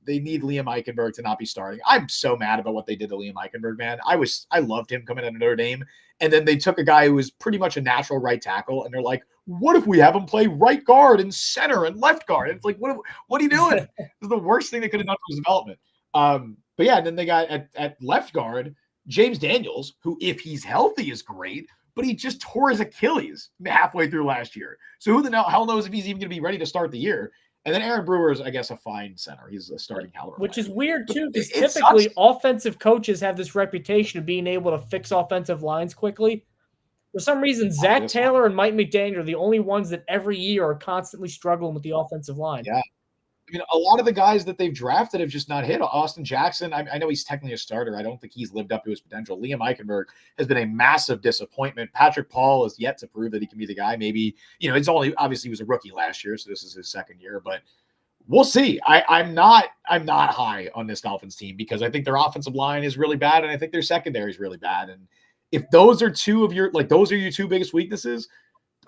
need Liam Eichenberg to not be starting. I'm so mad about what they did to Liam Eichenberg, man. I loved him coming out of Notre Dame. And then they took a guy who was pretty much a natural right tackle, and they're like, what if we have him play right guard and center and left guard? And it's like, what are you doing? This is the worst thing they could have done for his development. But yeah, and then they got at left guard, James Daniels, who, if he's healthy, is great, but he just tore his Achilles halfway through last year. So who the hell knows if he's even going to be ready to start the year? And then Aaron Brewer is, I guess, a fine center. He's a starting caliber. Which is weird, too, because typically offensive coaches have this reputation of being able to fix offensive lines quickly. For some reason, Zach Taylor and Mike McDaniel are the only ones that every year are constantly struggling with the offensive line. Yeah. I mean, a lot of the guys that they've drafted have just not hit. Austin Jackson, I know he's technically a starter. I don't think he's lived up to his potential. Liam Eichenberg has been a massive disappointment. Patrick Paul is yet to prove that he can be the guy. Maybe, it's only obviously he was a rookie last year, so this is his second year, but we'll see. I'm not high on this Dolphins team because I think their offensive line is really bad, and I think their secondary is really bad. And if those are your 2 biggest weaknesses,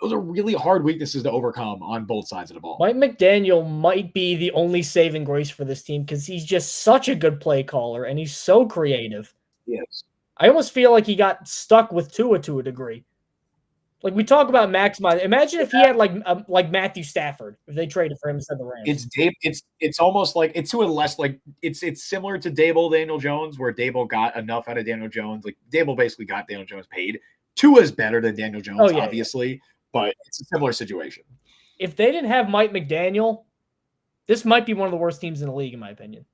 those are really hard weaknesses to overcome on both sides of the ball. Mike McDaniel might be the only saving grace for this team because he's just such a good play caller and he's so creative. Yes. I almost feel like he got stuck with Tua to a degree. Like we talk about maximize. Imagine if he had like Matthew Stafford if they traded for him instead of the Rams. It's almost like it's to a less like it's similar to Daniel Jones, where Dable got enough out of Daniel Jones. Like Dable basically got Daniel Jones paid. Tua is better than Daniel Jones, obviously, but it's a similar situation. If they didn't have Mike McDaniel, this might be one of the worst teams in the league, in my opinion.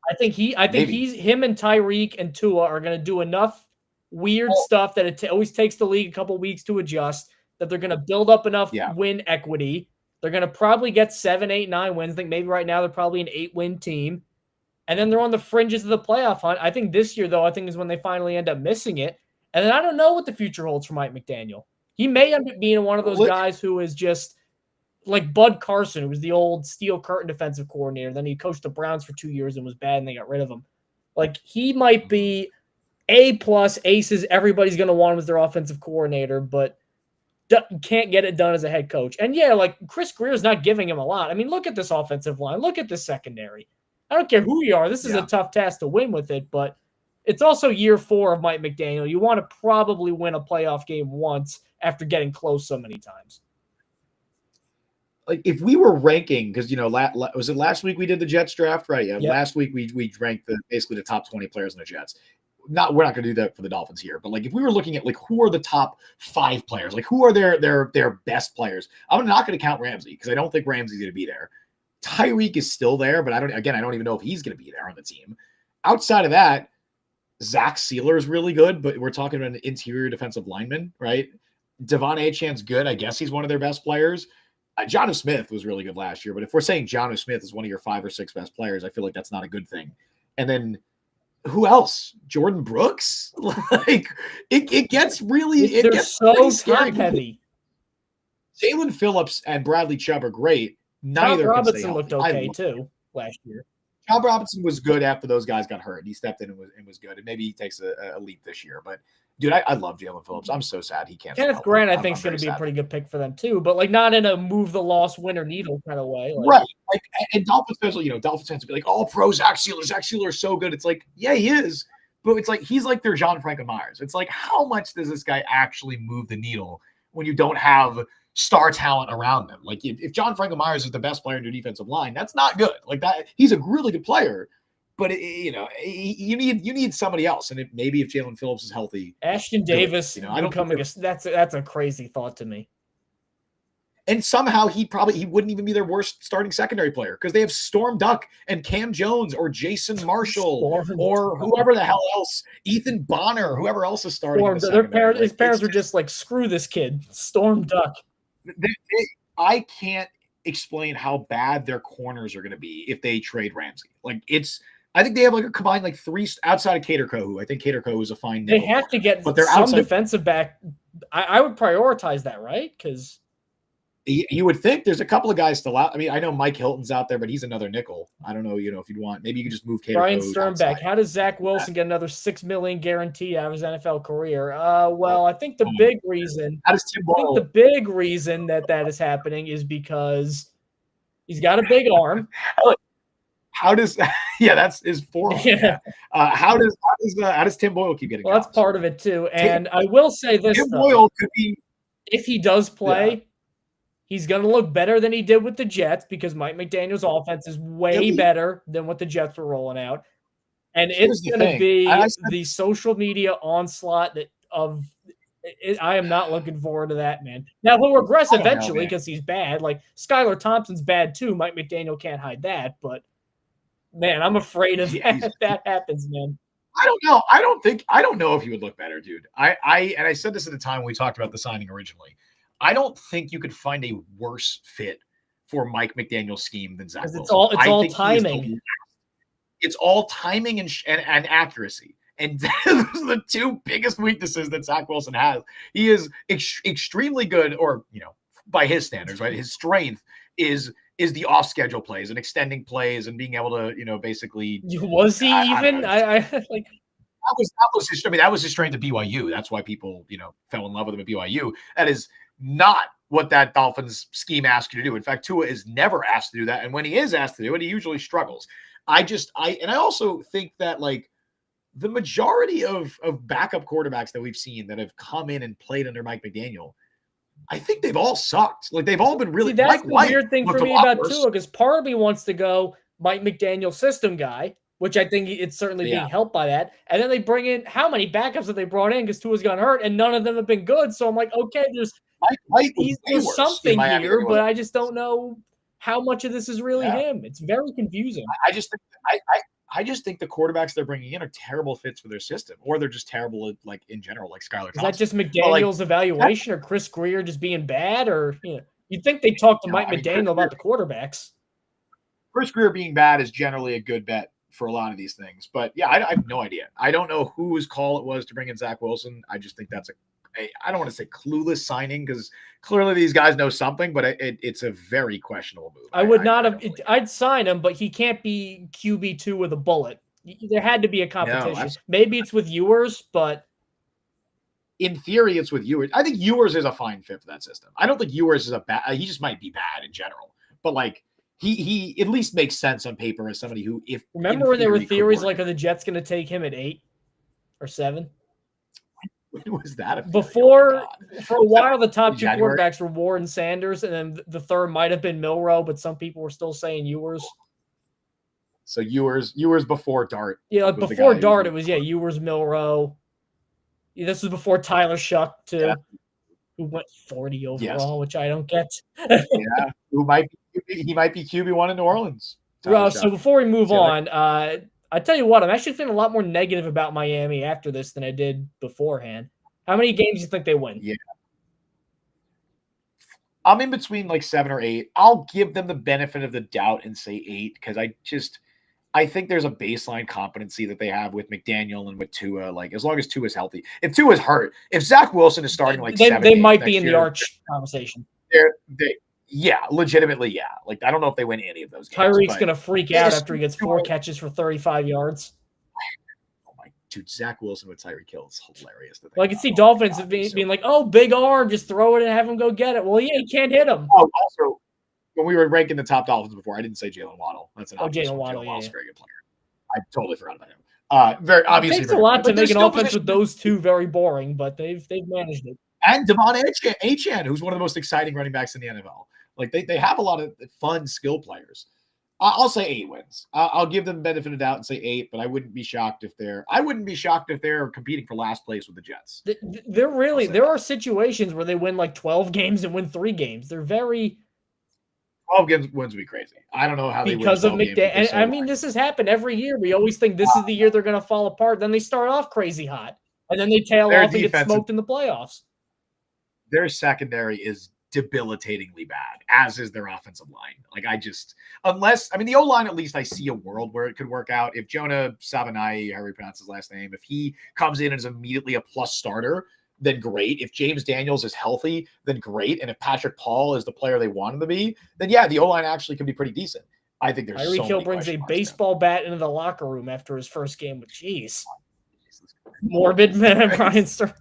I think him and Tyreek and Tua are going to do enough weird stuff that it always takes the league a couple weeks to adjust, that they're going to build up enough win equity. They're going to probably get 7, 8, 9 wins. I think maybe right now they're probably an 8-win team. And then they're on the fringes of the playoff hunt. I think this year, though, is when they finally end up missing it. And then I don't know what the future holds for Mike McDaniel. He may end up being one of those guys who is just like Bud Carson, who was the old Steel Curtain defensive coordinator. Then he coached the Browns for 2 years and was bad, and they got rid of him. Like, he might be A-plus, aces. Everybody's going to want him as their offensive coordinator, but can't get it done as a head coach. And, like, Chris Greer's not giving him a lot. I mean, look at this offensive line. Look at this secondary. I don't care who you are. This is a tough task to win with it, but it's also year 4 of Mike McDaniel. You want to probably win a playoff game once after getting close so many times. Like, if we were ranking, because, was it last week we did the Jets draft, right? Yeah. Yep. Last week we ranked basically the top 20 players in the Jets. We're not going to do that for the Dolphins here, but like if we were looking at like who are the top 5 players, like who are their best players, I'm not going to count Ramsey because I don't think Ramsey's going to be there. Tyreek is still there, but I don't even know if he's going to be there on the team. Outside of that, Zach Sealer is really good, but we're talking about an interior defensive lineman, right? Devon Achane's good. I guess he's one of their best players. Jonnu Smith was really good last year, but if we're saying Jonnu Smith is one of your 5 or 6 best players, I feel like that's not a good thing. And then who else? Jordan Brooks? Like it gets really so top heavy. Jalen Phillips and Bradley Chubb are great. Neither Tom Robinson looked okay too last year. Tom Robinson was good after those guys got hurt. He stepped in and was good. And maybe he takes a leap this year. But dude, I love Jalen Phillips. I'm so sad he can't. Kenneth Grant, I think, is going to be a pretty good pick for them too, but like not in a move the loss winner needle kind of way. Like, right. Like, and Dolphins fans, Dolphins fans will be like, "Oh, pro Zach Sealer. Zach Sealer is so good." It's like, yeah, he is, but it's like he's like their John Franklin Myers. It's like, how much does this guy actually move the needle when you don't have star talent around them? Like if John Franklin Myers is the best player in your defensive line, that's not good. Like that, he's a really good player. But you need somebody else, and maybe if Jalen Phillips is healthy, Ashton Davis, I don't come against. That's a crazy thought to me. And somehow he wouldn't even be their worst starting secondary player because they have Storm Duck and Cam Jones or Jason Marshall or whoever the hell else, Ethan Bonner, whoever else is starting. His parents were just like, screw this kid, Storm Duck. I can't explain how bad their corners are going to be if they trade Ramsey. Like I think they have like a combined like 3 outside of Cater Kohu. I think Cater Kohu is a fine. They have to get some defensive back. I would prioritize that, right? Because you would think there's a couple of guys still out. I mean, I know Mike Hilton's out there, but he's another nickel. I don't know, if you'd want, maybe you could just move Cater Brian Kohu Sternbeck. outside. How does Zach Wilson get another $6 million guarantee out of his NFL career? Well, I think the big reason. The big reason that is happening is because he's got a big arm. How does that's his forearm. Yeah. How does Tim Boyle keep getting? Well, that's part of it too. And I will say this: Tim Boyle could be, if he does play, he's going to look better than he did with the Jets because Mike McDaniel's offense is way better than what the Jets were rolling out, and it's going to be the social media onslaught I am not looking forward to that, man. Now he'll regress eventually because he's bad. Like Skylar Thompson's bad too. Mike McDaniel can't hide that, but. Man, I'm afraid of if that happens, man. I don't know. I don't know if he would look better, dude. I said this at the time when we talked about the signing originally. I don't think you could find a worse fit for Mike McDaniel's scheme than Zach Wilson. It's all timing. It's all timing and accuracy. And those are the 2 biggest weaknesses that Zach Wilson has. He is extremely good, or by his standards, right? His strength is the off-schedule plays and extending plays and being able to, basically. Was he even? I like. That was his strength at BYU. That's why people, fell in love with him at BYU. That is not what that Dolphins scheme asks you to do. In fact, Tua is never asked to do that. And when he is asked to do it, he usually struggles. I also think that like the majority of backup quarterbacks that we've seen that have come in and played under Mike McDaniel, I think they've all sucked. Like they've all been really. See, that's Mike the White weird thing for looked a me lot about worse. Tua, because part of me wants to go Mike McDaniel system guy, which I think it's certainly being helped by that. And then they bring in how many backups have they brought in because Tua's gotten hurt, and none of them have been good. So I'm like, okay, there's something here, but I just don't know how much of this is really him. It's very confusing. I just think the quarterbacks they're bringing in are terrible fits for their system, or they're just terrible, like in general, like Skylar Thompson. Is that just McDaniel's evaluation, or Chris Greer just being bad, or you'd think they talked to Mike McDaniel about the quarterbacks? Chris Greer being bad is generally a good bet for a lot of these things, but yeah, I have no idea. I don't know whose call it was to bring in Zach Wilson. I just think that's I don't want to say clueless signing because clearly these guys know something, but it's a very questionable move. I would not have. I'd sign him, but he can't be QB2 with a bullet. There had to be a competition. No, maybe it's with Ewers, but in theory, it's with Ewers. I think Ewers is a fine fit for that system. I don't think Ewers is a bad. He just might be bad in general, but like he at least makes sense on paper as somebody who, if remember when there were theories like, are the Jets going to take him at 8 or 7? When was that? Before, for a while, the top two quarterbacks were Warren Sanders, and then the third might have been Milroe, but some people were still saying Ewers. So Ewers before Dart. Yeah, like before Dart, it was Ewers, Milroe. Yeah, this was before Tyler Shuck too, who went 40 overall, which I don't get. He might be QB1 in New Orleans. So before we move on, I tell you what, I'm actually feeling a lot more negative about Miami after this than I did beforehand. How many games do you think they win? Yeah. I'm in between like 7 or 8. I'll give them the benefit of the doubt and say 8 because I think there's a baseline competency that they have with McDaniel and with Tua. Like as long as Tua is healthy, if Tua is hurt, if Zach Wilson is starting like they might be in the Arch conversation. Legitimately. Like I don't know if they win any of those games. Tyreek's gonna freak out after he gets 4 catches for 35 yards. Oh my dude, Zach Wilson with Tyreek Hill is hilarious. Well, I can see Dolphins being like, "Oh, big arm, just throw it and have him go get it." Well, yeah, he can't hit him. Oh, also, when we were ranking the top Dolphins before, I didn't say Jalen Waddle. That's an obvious Jalen Waddle. Waddle's a very good player. I totally forgot about him. Very obviously, it takes a lot to make an offense with those two very boring, but they've managed it. And Devon Achane, who's one of the most exciting running backs in the NFL. Like they have a lot of fun skill players. I'll say 8 wins. I'll give them the benefit of the doubt and say 8, but I wouldn't be shocked if they're competing for last place with the Jets. There are situations where they win like 12 games and win 3 games. They're very 12 wins would be crazy. I don't know how they because of McDaniel. I mean, this has happened every year. We always think this is the year they're going to fall apart. Then they start off crazy hot, and then they tail off and get smoked in the playoffs. Their secondary is debilitatingly bad, as is their offensive line. Like the O-line, at least I see a world where it could work out. If Jonah Sabanai, however you pronounce his last name, if he comes in and is immediately a plus starter, then great. If James Daniels is healthy, then great. And if Patrick Paul is the player they want him to be, then the O-line actually could be pretty decent. I think there's Tyreek Hill brings a baseball bat into the locker room after his first game with morbid man Brian Stern.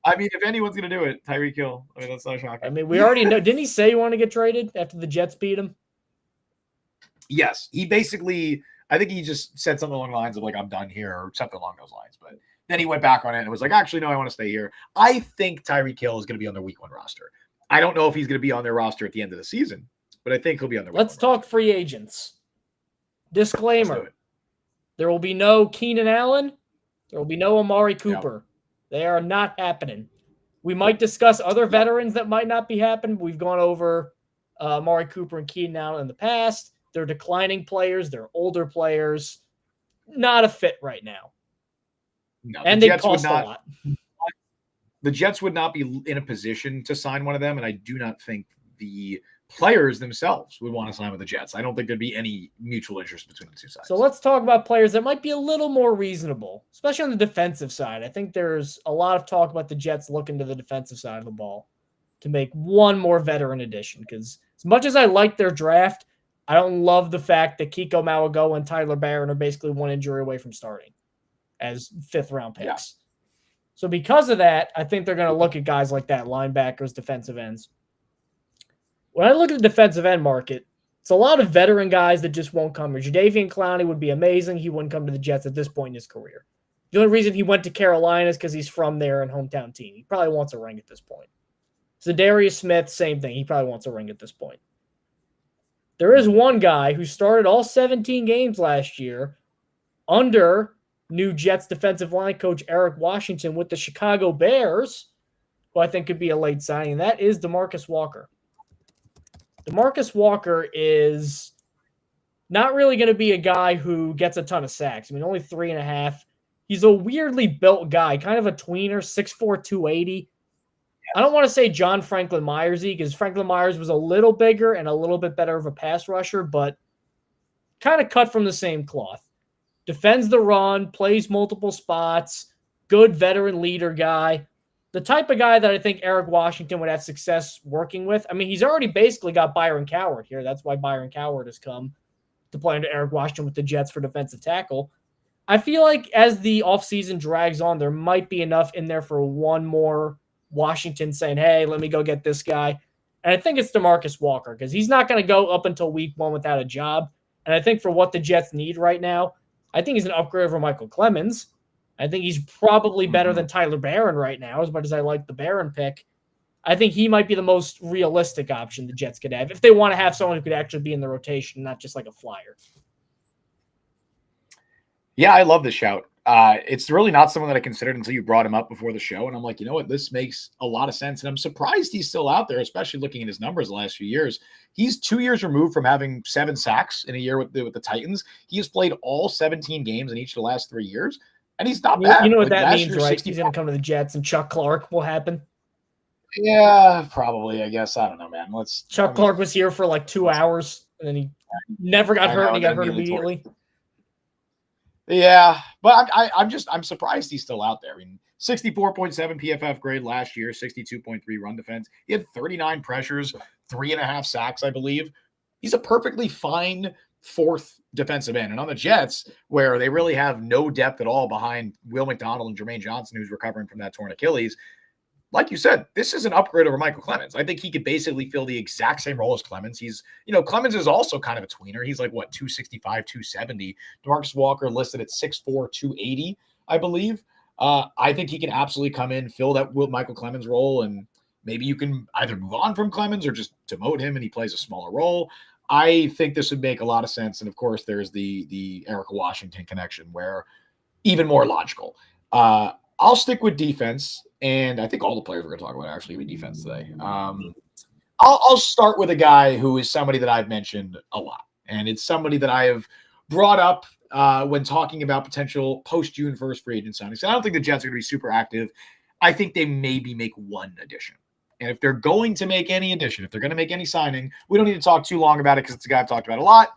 I mean, if anyone's going to do it, Tyreek Hill. I mean, that's not shocking. I mean, we already know. Didn't he say he wanted to get traded after the Jets beat him? Yes. He basically, I think he just said something along the lines of like, I'm done here or something along those lines. But then he went back on it and was like, actually, no, I want to stay here. I think Tyreek Hill is going to be on their week 1 roster. I don't know if he's going to be on their roster at the end of the season, but I think he'll be on their Let's talk roster. Free agents. Disclaimer. There will be no Keenan Allen. There will be no Amari Cooper. No. They are not happening. We might discuss other veterans that might not be happening. We've gone over Amari Cooper and Keenan Allen in the past. They're declining players. They're older players. Not a fit right now. No, and they cost a lot. The Jets would not be in a position to sign one of them, and I do not think the players themselves would want to sign with the Jets. I don't think there'd be any mutual interest between the two sides. So let's talk about players that might be a little more reasonable, especially on the defensive side. I think there's a lot of talk about the Jets looking to the defensive side of the ball to make one more veteran addition, because as much as I like their draft, I don't love the fact that Kiko Malago and Tyler Barron are basically one injury away from starting as 5th-round picks. Yeah. So because of that, I think they're going to look at guys like that, linebackers, defensive ends. When I look at the defensive end market, it's a lot of veteran guys that just won't come here. Jadeveon Clowney would be amazing. He wouldn't come to the Jets at this point in his career. The only reason he went to Carolina is because he's from there and hometown team. He probably wants a ring at this point. Zadarius Smith, same thing. He probably wants a ring at this point. There is one guy who started all 17 games last year under new Jets defensive line coach Eric Washington with the Chicago Bears, who I think could be a late signing, and that is DeMarcus Walker. DeMarcus Walker is not really going to be a guy who gets a ton of sacks. I mean, only 3.5. He's a weirdly built guy, kind of a tweener, 6'4", 280. I don't want to say John Franklin Myers-y because Franklin Myers was a little bigger and a little bit better of a pass rusher, but kind of cut from the same cloth. Defends the run, plays multiple spots, good veteran leader guy. The type of guy that I think Eric Washington would have success working with. I mean, he's already basically got Byron Coward here. That's why Byron Coward has come to play under Eric Washington with the Jets for defensive tackle. I feel like as the offseason drags on, there might be enough in there for one more Washington saying, hey, let me go get this guy. And I think it's DeMarcus Walker because he's not going to go up until week 1 without a job. And I think for what the Jets need right now, I think he's an upgrade over Michael Clemens. I think he's probably better than Tyler Barron right now, as much as I like the Barron pick. I think he might be the most realistic option the Jets could have if they want to have someone who could actually be in the rotation, not just like a flyer. Yeah, I love the shout. It's really not someone that I considered until you brought him up before the show. And I'm like, you know what? This makes a lot of sense. And I'm surprised he's still out there, especially looking at his numbers the last few years. He's 2 years removed from having 7 sacks in a year with the Titans. He has played all 17 games in each of the last 3 years. And he's not bad. You know what that means, year, right? He's going to come to the Jets and Chuck Clark will happen. Yeah, probably, I guess. I don't know, man. Chuck Clark was here for like 2 hours, and then he never got hurt, and he got hurt immediately. Yeah, but I'm surprised he's still out there. I mean, 64.7 PFF grade last year, 62.3 run defense. He had 39 pressures, 3.5 sacks, I believe. He's a perfectly fine 4th defensive end. And on the Jets, where they really have no depth at all behind Will McDonald and Jermaine Johnson, who's recovering from that torn Achilles, like you said, this is an upgrade over Michael Clemens. I think he could basically fill the exact same role as Clemens. Clemens is also kind of a tweener. He's like, 265, 270. DeMarcus Walker listed at 6'4", 280, I believe. I think he can absolutely come in, fill that Michael Clemens role, and maybe you can either move on from Clemens or just demote him and he plays a smaller role. I think this would make a lot of sense. And, of course, there's the Eric Washington connection where even more logical. I'll stick with defense, and I think all the players we're going to talk about are actually with defense today. I'll start with a guy who is somebody that I've mentioned a lot, and it's somebody that I have brought up when talking about potential post-June 1st free agent signings. I don't think the Jets are going to be super active. I think they maybe make one addition. And if they're going to make any addition, if they're going to make any signing, we don't need to talk too long about it because it's a guy I've talked about a lot.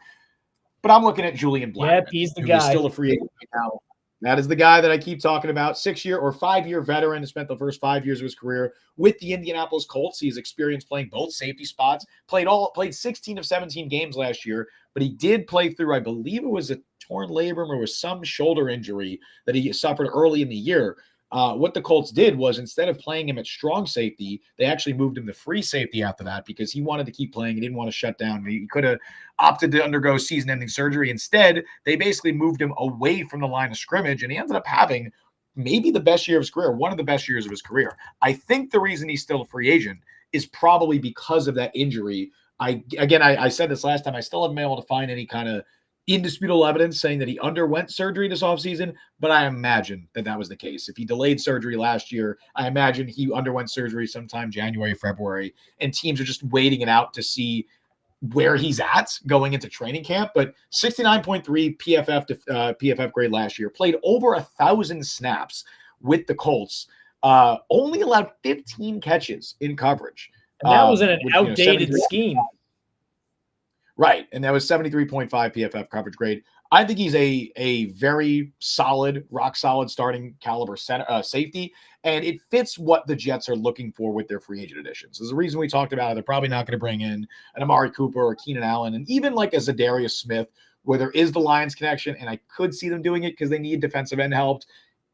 But I'm looking at Julian Blackmon. Yep, he's the guy. He's still a free agent right now. That is the guy that I keep talking about. 6-year or 5-year veteran who spent the first 5 years of his career with the Indianapolis Colts. He's experienced playing both safety spots, played 16 of 17 games last year, but he did play through, I believe it was a torn labrum or was some shoulder injury that he suffered early in the year. What the Colts did was instead of playing him at strong safety, they actually moved him to free safety after that because he wanted to keep playing. He didn't want to shut down. He could have opted to undergo season-ending surgery. Instead, they basically moved him away from the line of scrimmage, and he ended up having maybe the best year of his career, one of the best years of his career. I think the reason he's still a free agent is probably because of that injury. I said this last time. I still haven't been able to find any kind of indisputable evidence saying that he underwent surgery this offseason, but I imagine that was the case. If he delayed surgery last year, I imagine he underwent surgery sometime January, February, and teams are just waiting it out to see where he's at going into training camp. But 69.3 PFF grade last year, played over 1,000 snaps with the Colts, only allowed 15 catches in coverage. And that was in an outdated scheme. Right, and that was 73.5 PFF coverage grade. I think he's a very solid, rock-solid starting caliber safety, and it fits what the Jets are looking for with their free agent additions. There's a reason we talked about it. They're probably not going to bring in an Amari Cooper or Keenan Allen, and even like a Zadarius Smith, where there is the Lions connection, and I could see them doing it because they need defensive end help.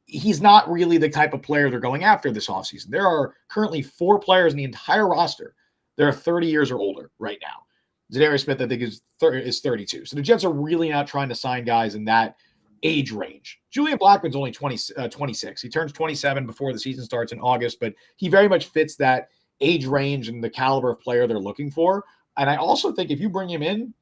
he's not really the type of player they're going after this offseason. There are currently 4 players in the entire roster that are 30 years or older right now. Zadarius Smith, I think, is 32. So the Jets are really not trying to sign guys in that age range. Julian Blackmon's only 26. He turns 27 before the season starts in August, but he very much fits that age range and the caliber of player they're looking for. And I also think if you bring him in,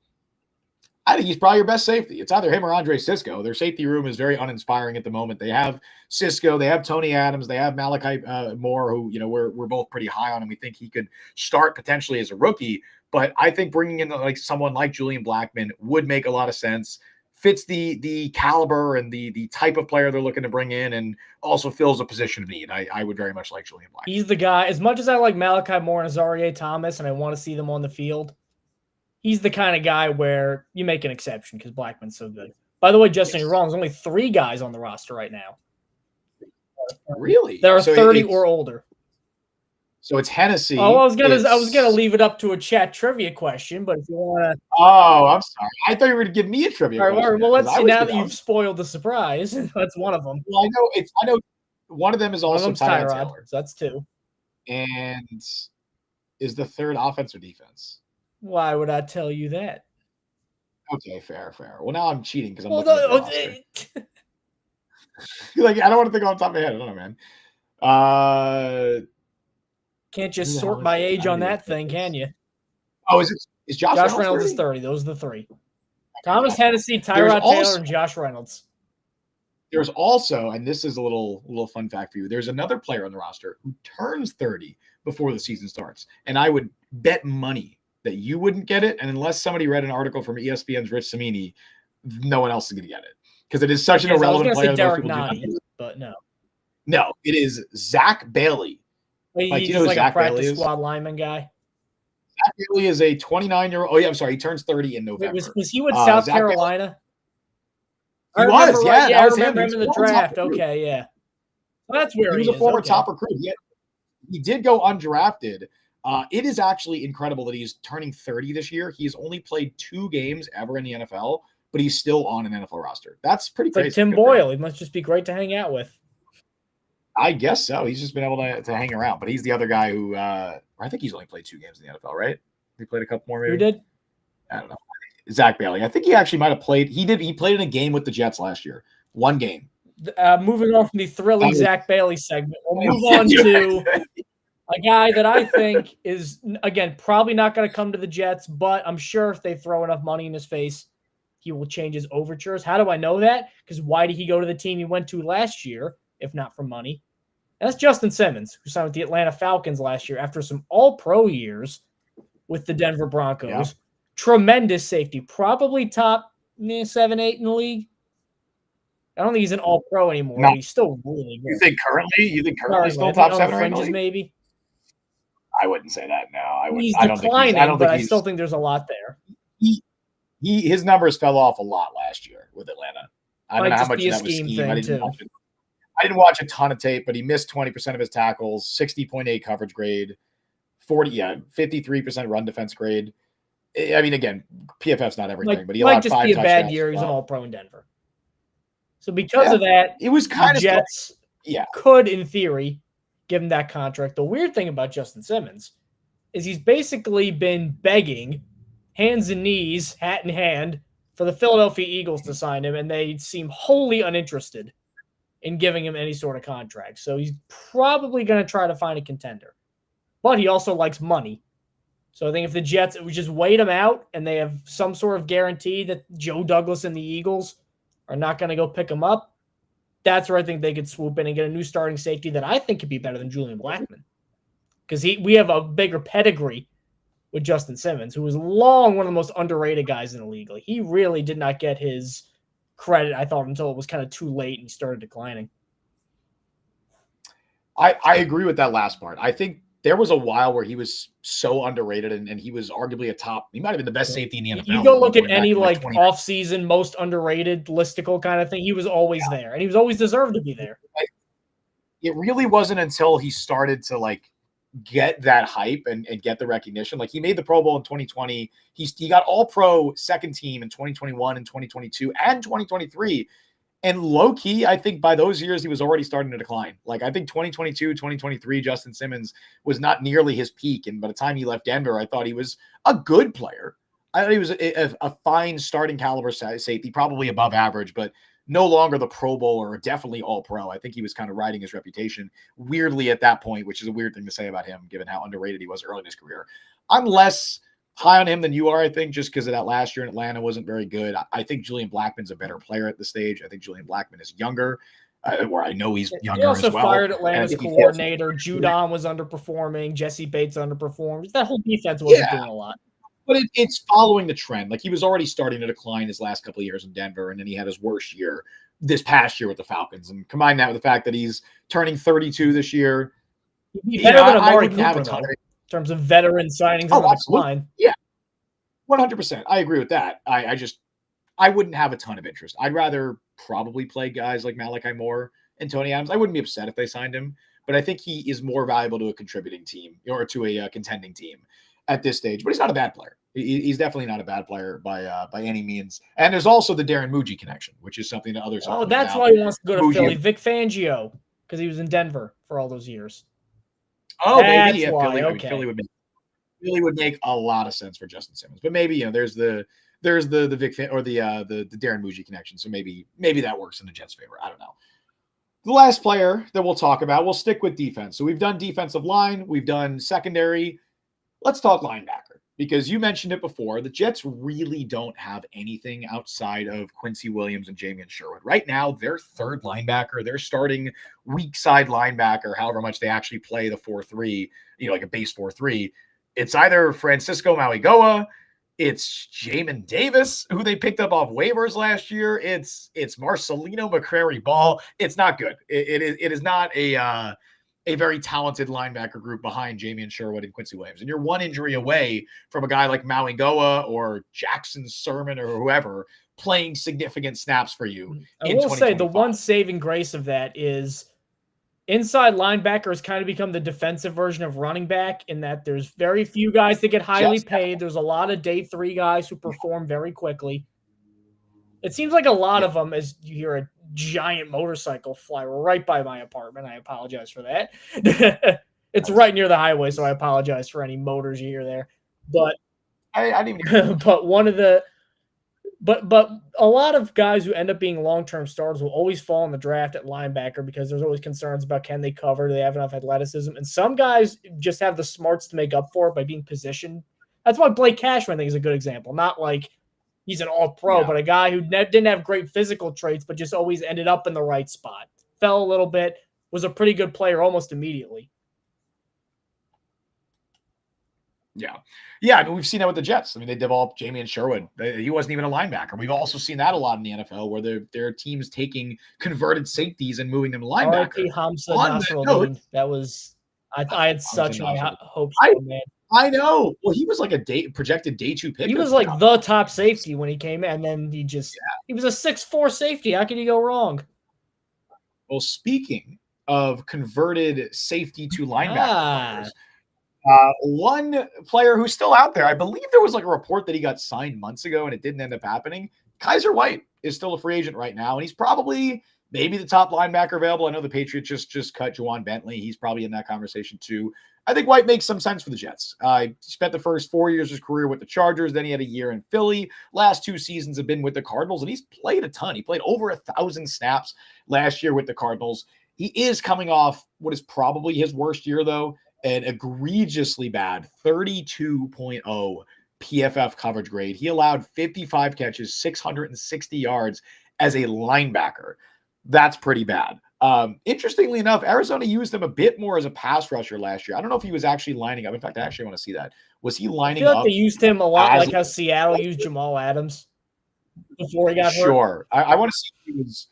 I think he's probably your best safety. It's either him or Andre Sisco. Their safety room is very uninspiring at the moment. They have Sisco, they have Tony Adams, they have Malachi Moore, who, you know, we're both pretty high on, and we think he could start potentially as a rookie. But I think bringing in like someone like Julian Blackmon would make a lot of sense. Fits the caliber and the type of player they're looking to bring in, and also fills a position of need. I would very much like Julian Blackmon. He's the guy. As much as I like Malachi Moore and Azareye'h Thomas, and I want to see them on the field, he's the kind of guy where you make an exception because Blackman's so good. By the way, Justin, you're wrong. There's only 3 guys on the roster right now. Really? That are 30 or older. So it's Hennessy. Oh, I was gonna leave it up to a chat trivia question, but if you want to, oh, I'm sorry. I thought you were going to give me a trivia question. All right, well, let's see. Now that you've spoiled the surprise, that's one of them. Well, I know. One of them is also Tyrod Taylor. So that's 2. And is the third offense or defense? Why would I tell you that? Okay, fair. Well, now I'm cheating because I'm looking at the roster. Like, I don't want to think off the top of my head. I don't know, man. Can't just sort by age on that thing, can you? Oh, is Josh Reynolds is 30. Those are the 3. Thomas Hennessy, Tyrod Taylor, and Josh Reynolds. There's also, and this is a little fun fact for you, there's another player on the roster who turns 30 before the season starts. And I would bet money that you wouldn't get it. And unless somebody read an article from ESPN's Rich Cimini, no one else is going to get it. Because it is such an irrelevant player. I was going to say Derek Nottie, but no. No, it is Zach Bailey. He's like a practice squad lineman guy. Zach Bailey is a 29-year-old. Oh, yeah, I'm sorry. He turns 30 in November. Was he with South Carolina? He was, yeah. I remember him in the draft. Okay, yeah. Well, that's where he was a former top recruit. He did go undrafted. It is actually incredible that he's turning 30 this year. He's only played 2 games ever in the NFL, but he's still on an NFL roster. That's pretty crazy. Like Tim Boyle. He must just be great to hang out with. I guess so. He's just been able to hang around. But he's the other guy who I think he's only played 2 games in the NFL, right? He played a couple more, maybe. Who did? I don't know. Zach Bailey. I think he actually might have played. He played in a game with the Jets last year. 1 game. Moving on from the thrilling Zach Bailey segment, we'll move on to a guy that I think is, again, probably not going to come to the Jets, but I'm sure if they throw enough money in his face, he will change his overtures. How do I know that? Because why did he go to the team he went to last year, if not for money? And that's Justin Simmons, who signed with the Atlanta Falcons last year after some all-pro years with the Denver Broncos. Yeah. Tremendous safety, probably top 7, 8 in the league. I don't think he's an all-pro anymore, but he's still really good. You think currently still top 7 or 8 in the league? Maybe? I wouldn't say that, no. I wouldn't. He's declining, but I still think there's a lot there. His numbers fell off a lot last year with Atlanta. I don't know how much of that was scheme. I didn't watch a ton of tape, but he missed 20% of his tackles, 60.8 coverage grade, 53% run defense grade. I mean, again, PFF's not everything, but he allowed 5 touchdowns. Might just be a bad year. He's an all-pro in Denver. So because of that, it was kind of Jets could, in theory, give him that contract. The weird thing about Justin Simmons is he's basically been begging, hands and knees, hat in hand, for the Philadelphia Eagles to sign him, and they seem wholly uninterested in giving him any sort of contract. So he's probably going to try to find a contender. But he also likes money. So I think if the Jets would just wait him out and they have some sort of guarantee that Joe Douglas and the Eagles are not going to go pick him up, that's where I think they could swoop in and get a new starting safety that I think could be better than Julian Blackmon. Because we have a bigger pedigree with Justin Simmons, who was long one of the most underrated guys in the league. Like, he really did not get his credit, I thought, until it was kind of too late and he started declining. I agree with that last part. I think there was a while where he was so underrated and he was arguably he might have been the best safety in the NFL. You go look at any like off-season most underrated listicle kind of thing, he was always there, and he was always deserved to be there. It really wasn't until he started to like get that hype and get the recognition. Like, he made the Pro Bowl in 2020. He got all-pro second team in 2021 and 2022 and 2023. And low key, I think by those years, he was already starting to decline. Like, I think 2022, 2023, Justin Simmons was not nearly his peak. And by the time he left Denver, I thought he was a good player. I thought he was a fine starting caliber safety, probably above average, but no longer the Pro Bowl or definitely all pro. I think he was kind of riding his reputation weirdly at that point, which is a weird thing to say about him, given how underrated he was early in his career. I'm less high on him than you are, I think, just because of that last year in Atlanta wasn't very good. I think Julian Blackmon's a better player at this stage. I think Julian Blackmon is younger, where I know he's younger He also as well. fired Atlanta's coordinator. Judon was underperforming. Jesse Bates underperformed. That whole defense wasn't doing a lot. But it's following the trend. Like, he was already starting to decline his last couple of years in Denver, and then he had his worst year this past year with the Falcons. And combine that with the fact that he's turning 32 this year. He's better than Amari Cooper, though, in terms of veteran signings on the decline. Yeah, 100%. I agree with that. I wouldn't have a ton of interest. I'd rather probably play guys like Malachi Moore and Tony Adams. I wouldn't be upset if they signed him, but I think he is more valuable to a contributing team or to a contending team at this stage. But he's not a bad player. He's definitely not a bad player by any means. And there's also the Darren Muji connection, which is something that others. Oh, that's why he wants to go to Philly. Vic Fangio, because he was in Denver for all those years. Oh, maybe yeah, Philly. Okay. Philly would make a lot of sense for Justin Simmons. But maybe there's the Vic or the Darren Muji connection. So maybe that works in the Jets' favor. I don't know. The last player that we'll talk about, we'll stick with defense. So we've done defensive line, we've done secondary. Let's talk linebacker, because you mentioned it before. The Jets really don't have anything outside of Quincy Williams and Jamian Sherwood. Right now, their third linebacker, their starting weak side linebacker, however much they actually play the 4-3, like a base 4-3, it's either Francisco Mauigoa, it's Jamin Davis, who they picked up off waivers last year. It's Marcelino McCrary-Ball. It's not good. It is not a very talented linebacker group behind Jamian Sherwood and Quincy Williams. And you're one injury away from a guy like Mauigoa or Jackson Sermon or whoever playing significant snaps for you. I will say the one saving grace of that is inside linebacker has kind of become the defensive version of running back, in that there's very few guys that get highly paid. There's a lot of day 3 guys who perform very quickly. It seems like a lot of them, as you hear a giant motorcycle fly right by my apartment. I apologize for that. It's right near the highway, so I apologize for any motors you hear there. But I didn't even. But a lot of guys who end up being long-term starters will always fall in the draft at linebacker, because there's always concerns about can they cover, do they have enough athleticism, and some guys just have the smarts to make up for it by being positioned. That's why Blake Cashman, I think, is a good example. Not like he's an all-pro, but a guy who didn't have great physical traits, but just always ended up in the right spot. Fell a little bit, was a pretty good player almost immediately. Yeah. I mean, we've seen that with the Jets. I mean, they developed Jamian Sherwood. He wasn't even a linebacker. We've also seen that a lot in the NFL, where there are teams taking converted safeties and moving them to linebacker. R.I.P. Hamza Nasruddin. That was I had such high hopes for him, man. I know. Well, he was like a projected day 2 pick. He was like the top safety when he came in, and then he was a 6'4" safety. How could he go wrong? Well, speaking of converted safety to linebacker, one player who's still out there, I believe there was like a report that he got signed months ago and it didn't end up happening. Kaiser White is still a free agent right now, and he's probably maybe the top linebacker available. I know the Patriots just cut Juwan Bentley. He's probably in that conversation too. I think White makes some sense for the Jets. He spent the first 4 years of his career with the Chargers. Then he had a year in Philly. Last 2 seasons have been with the Cardinals, and he's played a ton. He played over 1,000 snaps last year with the Cardinals. He is coming off what is probably his worst year, though, an egregiously bad 32.0 PFF coverage grade. He allowed 55 catches, 660 yards as a linebacker. That's pretty bad. Interestingly enough, Arizona used him a bit more as a pass rusher last year. I don't know if he was actually lining up. In fact, I actually want to see that. Was he lining up? I feel like they used him a lot like how Seattle used Jamal Adams before he got hurt. Sure. I want to see if he was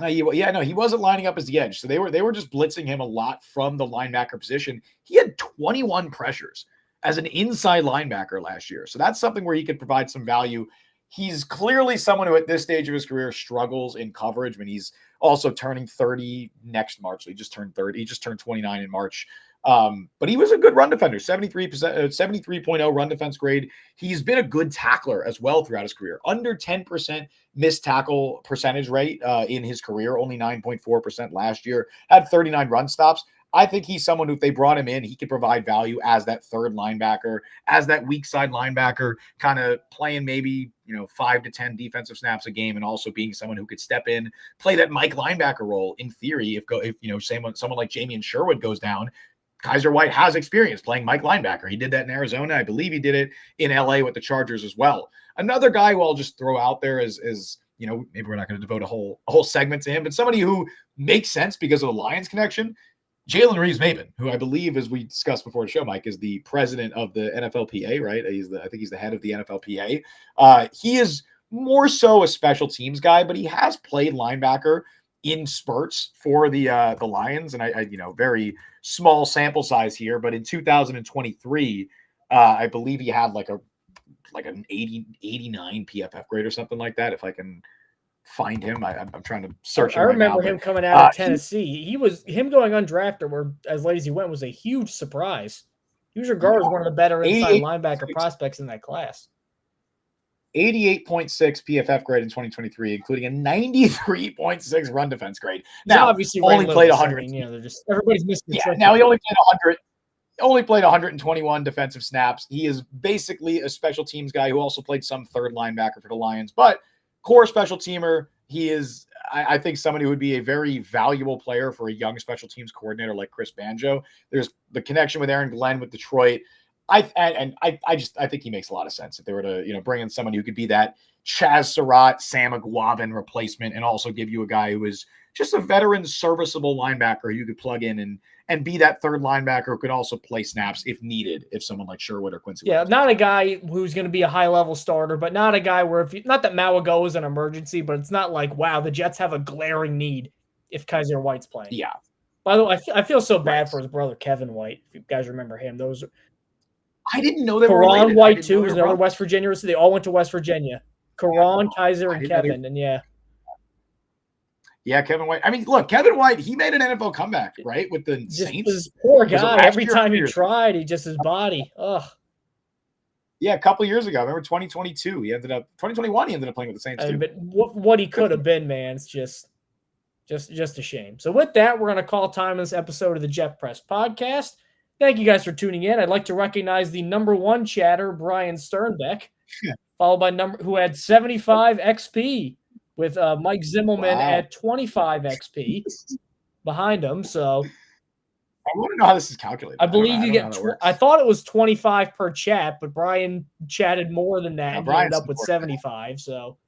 he wasn't lining up as the edge. So they were just blitzing him a lot from the linebacker position. He had 21 pressures as an inside linebacker last year. So that's something where he could provide some value. He's clearly someone who at this stage of his career struggles in coverage. I mean, he's also turning 30 next March. So he just turned 30. He just turned 29 in March. But he was a good run defender, 73.0 run defense grade. He's been a good tackler as well throughout his career. Under 10% missed tackle percentage rate in his career, only 9.4% last year, had 39 run stops. I think he's someone who, if they brought him in, he could provide value as that third linebacker, as that weak side linebacker, kind of playing maybe, 5 to 10 defensive snaps a game, and also being someone who could step in, play that Mike linebacker role in theory. If someone like Jamie Sherwood goes down, Kaiser White has experience playing Mike linebacker. He did that in Arizona. I believe he did it in LA with the Chargers as well. Another guy who I'll just throw out there is maybe we're not going to devote a whole segment to him, but somebody who makes sense because of the Lions connection, Jalen Reeves-Maybin, who I believe, as we discussed before the show, Mike, is the president of the NFLPA, right? I think he's the head of the NFLPA. He is more so a special teams guy, but he has played linebacker in spurts for the Lions, and I very small sample size here, but in 2023, I believe he had like an 89 PFF grade or something like that. If I can find him, I'm trying to search him. I remember him coming out of Tennessee. Him going undrafted, or as late as he went, was a huge surprise. He was regarded as one of the better inside linebacker prospects in that class. 88.6 PFF grade in 2023, including a 93.6 run defense grade. Now, obviously only played 100. They're just everybody's missing. Yeah, now he only played 100. Only played 121 defensive snaps. He is basically a special teams guy who also played some third linebacker for the Lions, but core special teamer. He is, I think, somebody who would be a very valuable player for a young special teams coordinator like Chris Banjo. There's the connection with Aaron Glenn with Detroit. I think he makes a lot of sense if they were to, bring in someone who could be that Chaz Surratt, Sam Aguavin replacement, and also give you a guy who is just a veteran, serviceable linebacker who you could plug in and be that third linebacker who could also play snaps if needed, if someone like Sherwood or Quincy. Yeah, not a guy who's going to be a high-level starter, but not a guy where not that Mawago is an emergency, but it's not like, wow, the Jets have a glaring need if Kaiser White's playing. Yeah. By the way, I feel so bad for his brother, Kevin White, if you guys remember him. I didn't know they were related. Karan White, too, was another West Virginia. So they all went to West Virginia. Karan, Kaiser, and Kevin, and yeah. Yeah, Kevin White. I mean, look, Kevin White, he made an NFL comeback, right, with the Saints. This poor guy, every time he tried, his body. Ugh. Yeah, a couple years ago. I remember 2022. 2021, he ended up playing with the Saints, too. But what he could have been, man, it's just a shame. So with that, we're going to call time on this episode of the Jet Press Podcast. Thank you guys for tuning in. I'd like to recognize the number one chatter, Brian Sternbeck, followed by who had 75 XP. With Mike Zimmelman at 25 XP behind him. So I want to know how this is calculated. I believe you get I thought it was 25 per chat, but Brian chatted more than that. He ended up with 75. So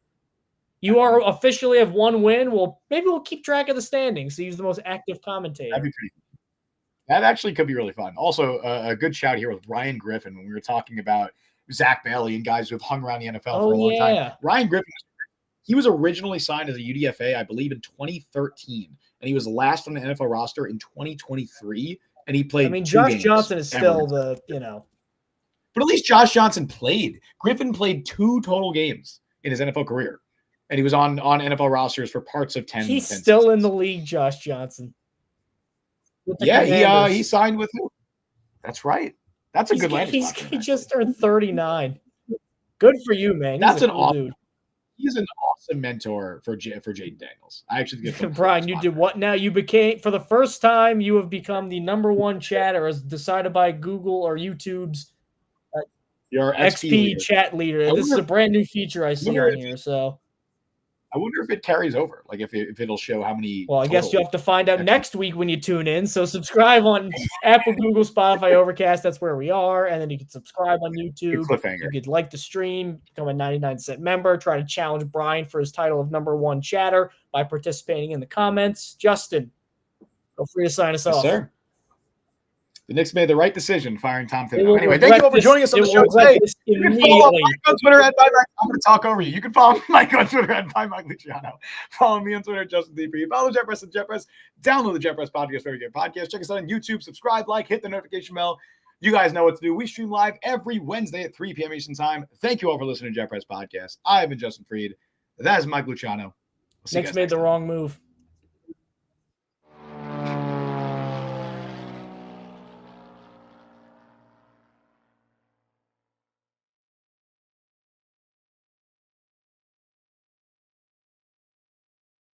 you are officially have one win. Maybe we'll keep track of the standings. So he's the most active commentator. That actually could be really fun. Also, a good shout here with Ryan Griffin when we were talking about Zach Bailey and guys who have hung around the NFL for a long time. Ryan Griffin, he was originally signed as a UDFA, I believe, in 2013, and he was last on the NFL roster in 2023, and he played. I mean, Josh Johnson is still but at least Josh Johnson played. Griffin played 2 total games in his NFL career, and he was on NFL rosters for parts of 10. He's still in the league, Josh Johnson. Yeah, he signed with him. That's right. That's a good landing spot. He just turned 39. Good for you, man. That's an awesome dude. He's an awesome mentor for Jaden Daniels. I actually think Brian, you did what now? You became, for the first time, you have become the number one chatter as decided by Google or YouTube's your XP chat leader. This is a brand new feature I see on here. So I wonder if it carries over, like if it'll show how many. Well, I guess you'll have to find out next week when you tune in. So subscribe on Apple, Google, Spotify, Overcast. That's where we are. And then you can subscribe on YouTube. You could like the stream, become a 99-cent member, try to challenge Brian for his title of number one chatter by participating in the comments. Justin, feel free to sign us off. Sir. The Knicks made the right decision firing Tom Thibodeau. Anyway, thank you all for joining us on the show today. You can follow Mike on Twitter at I'm going to talk over you. You can follow Mike on Twitter at Mike Luciano. Follow me on Twitter at Justin D. Follow Jet Press at Jet Press. Download the Jet Press podcast wherever you get podcasts. Check us out on YouTube. Subscribe, hit the notification bell. You guys know what to do. We stream live every Wednesday at 3 p.m. Eastern Time. Thank you all for listening to Jet Press Podcast. I have been Justin Fried. That is Mike Luciano. Knicks made the wrong move.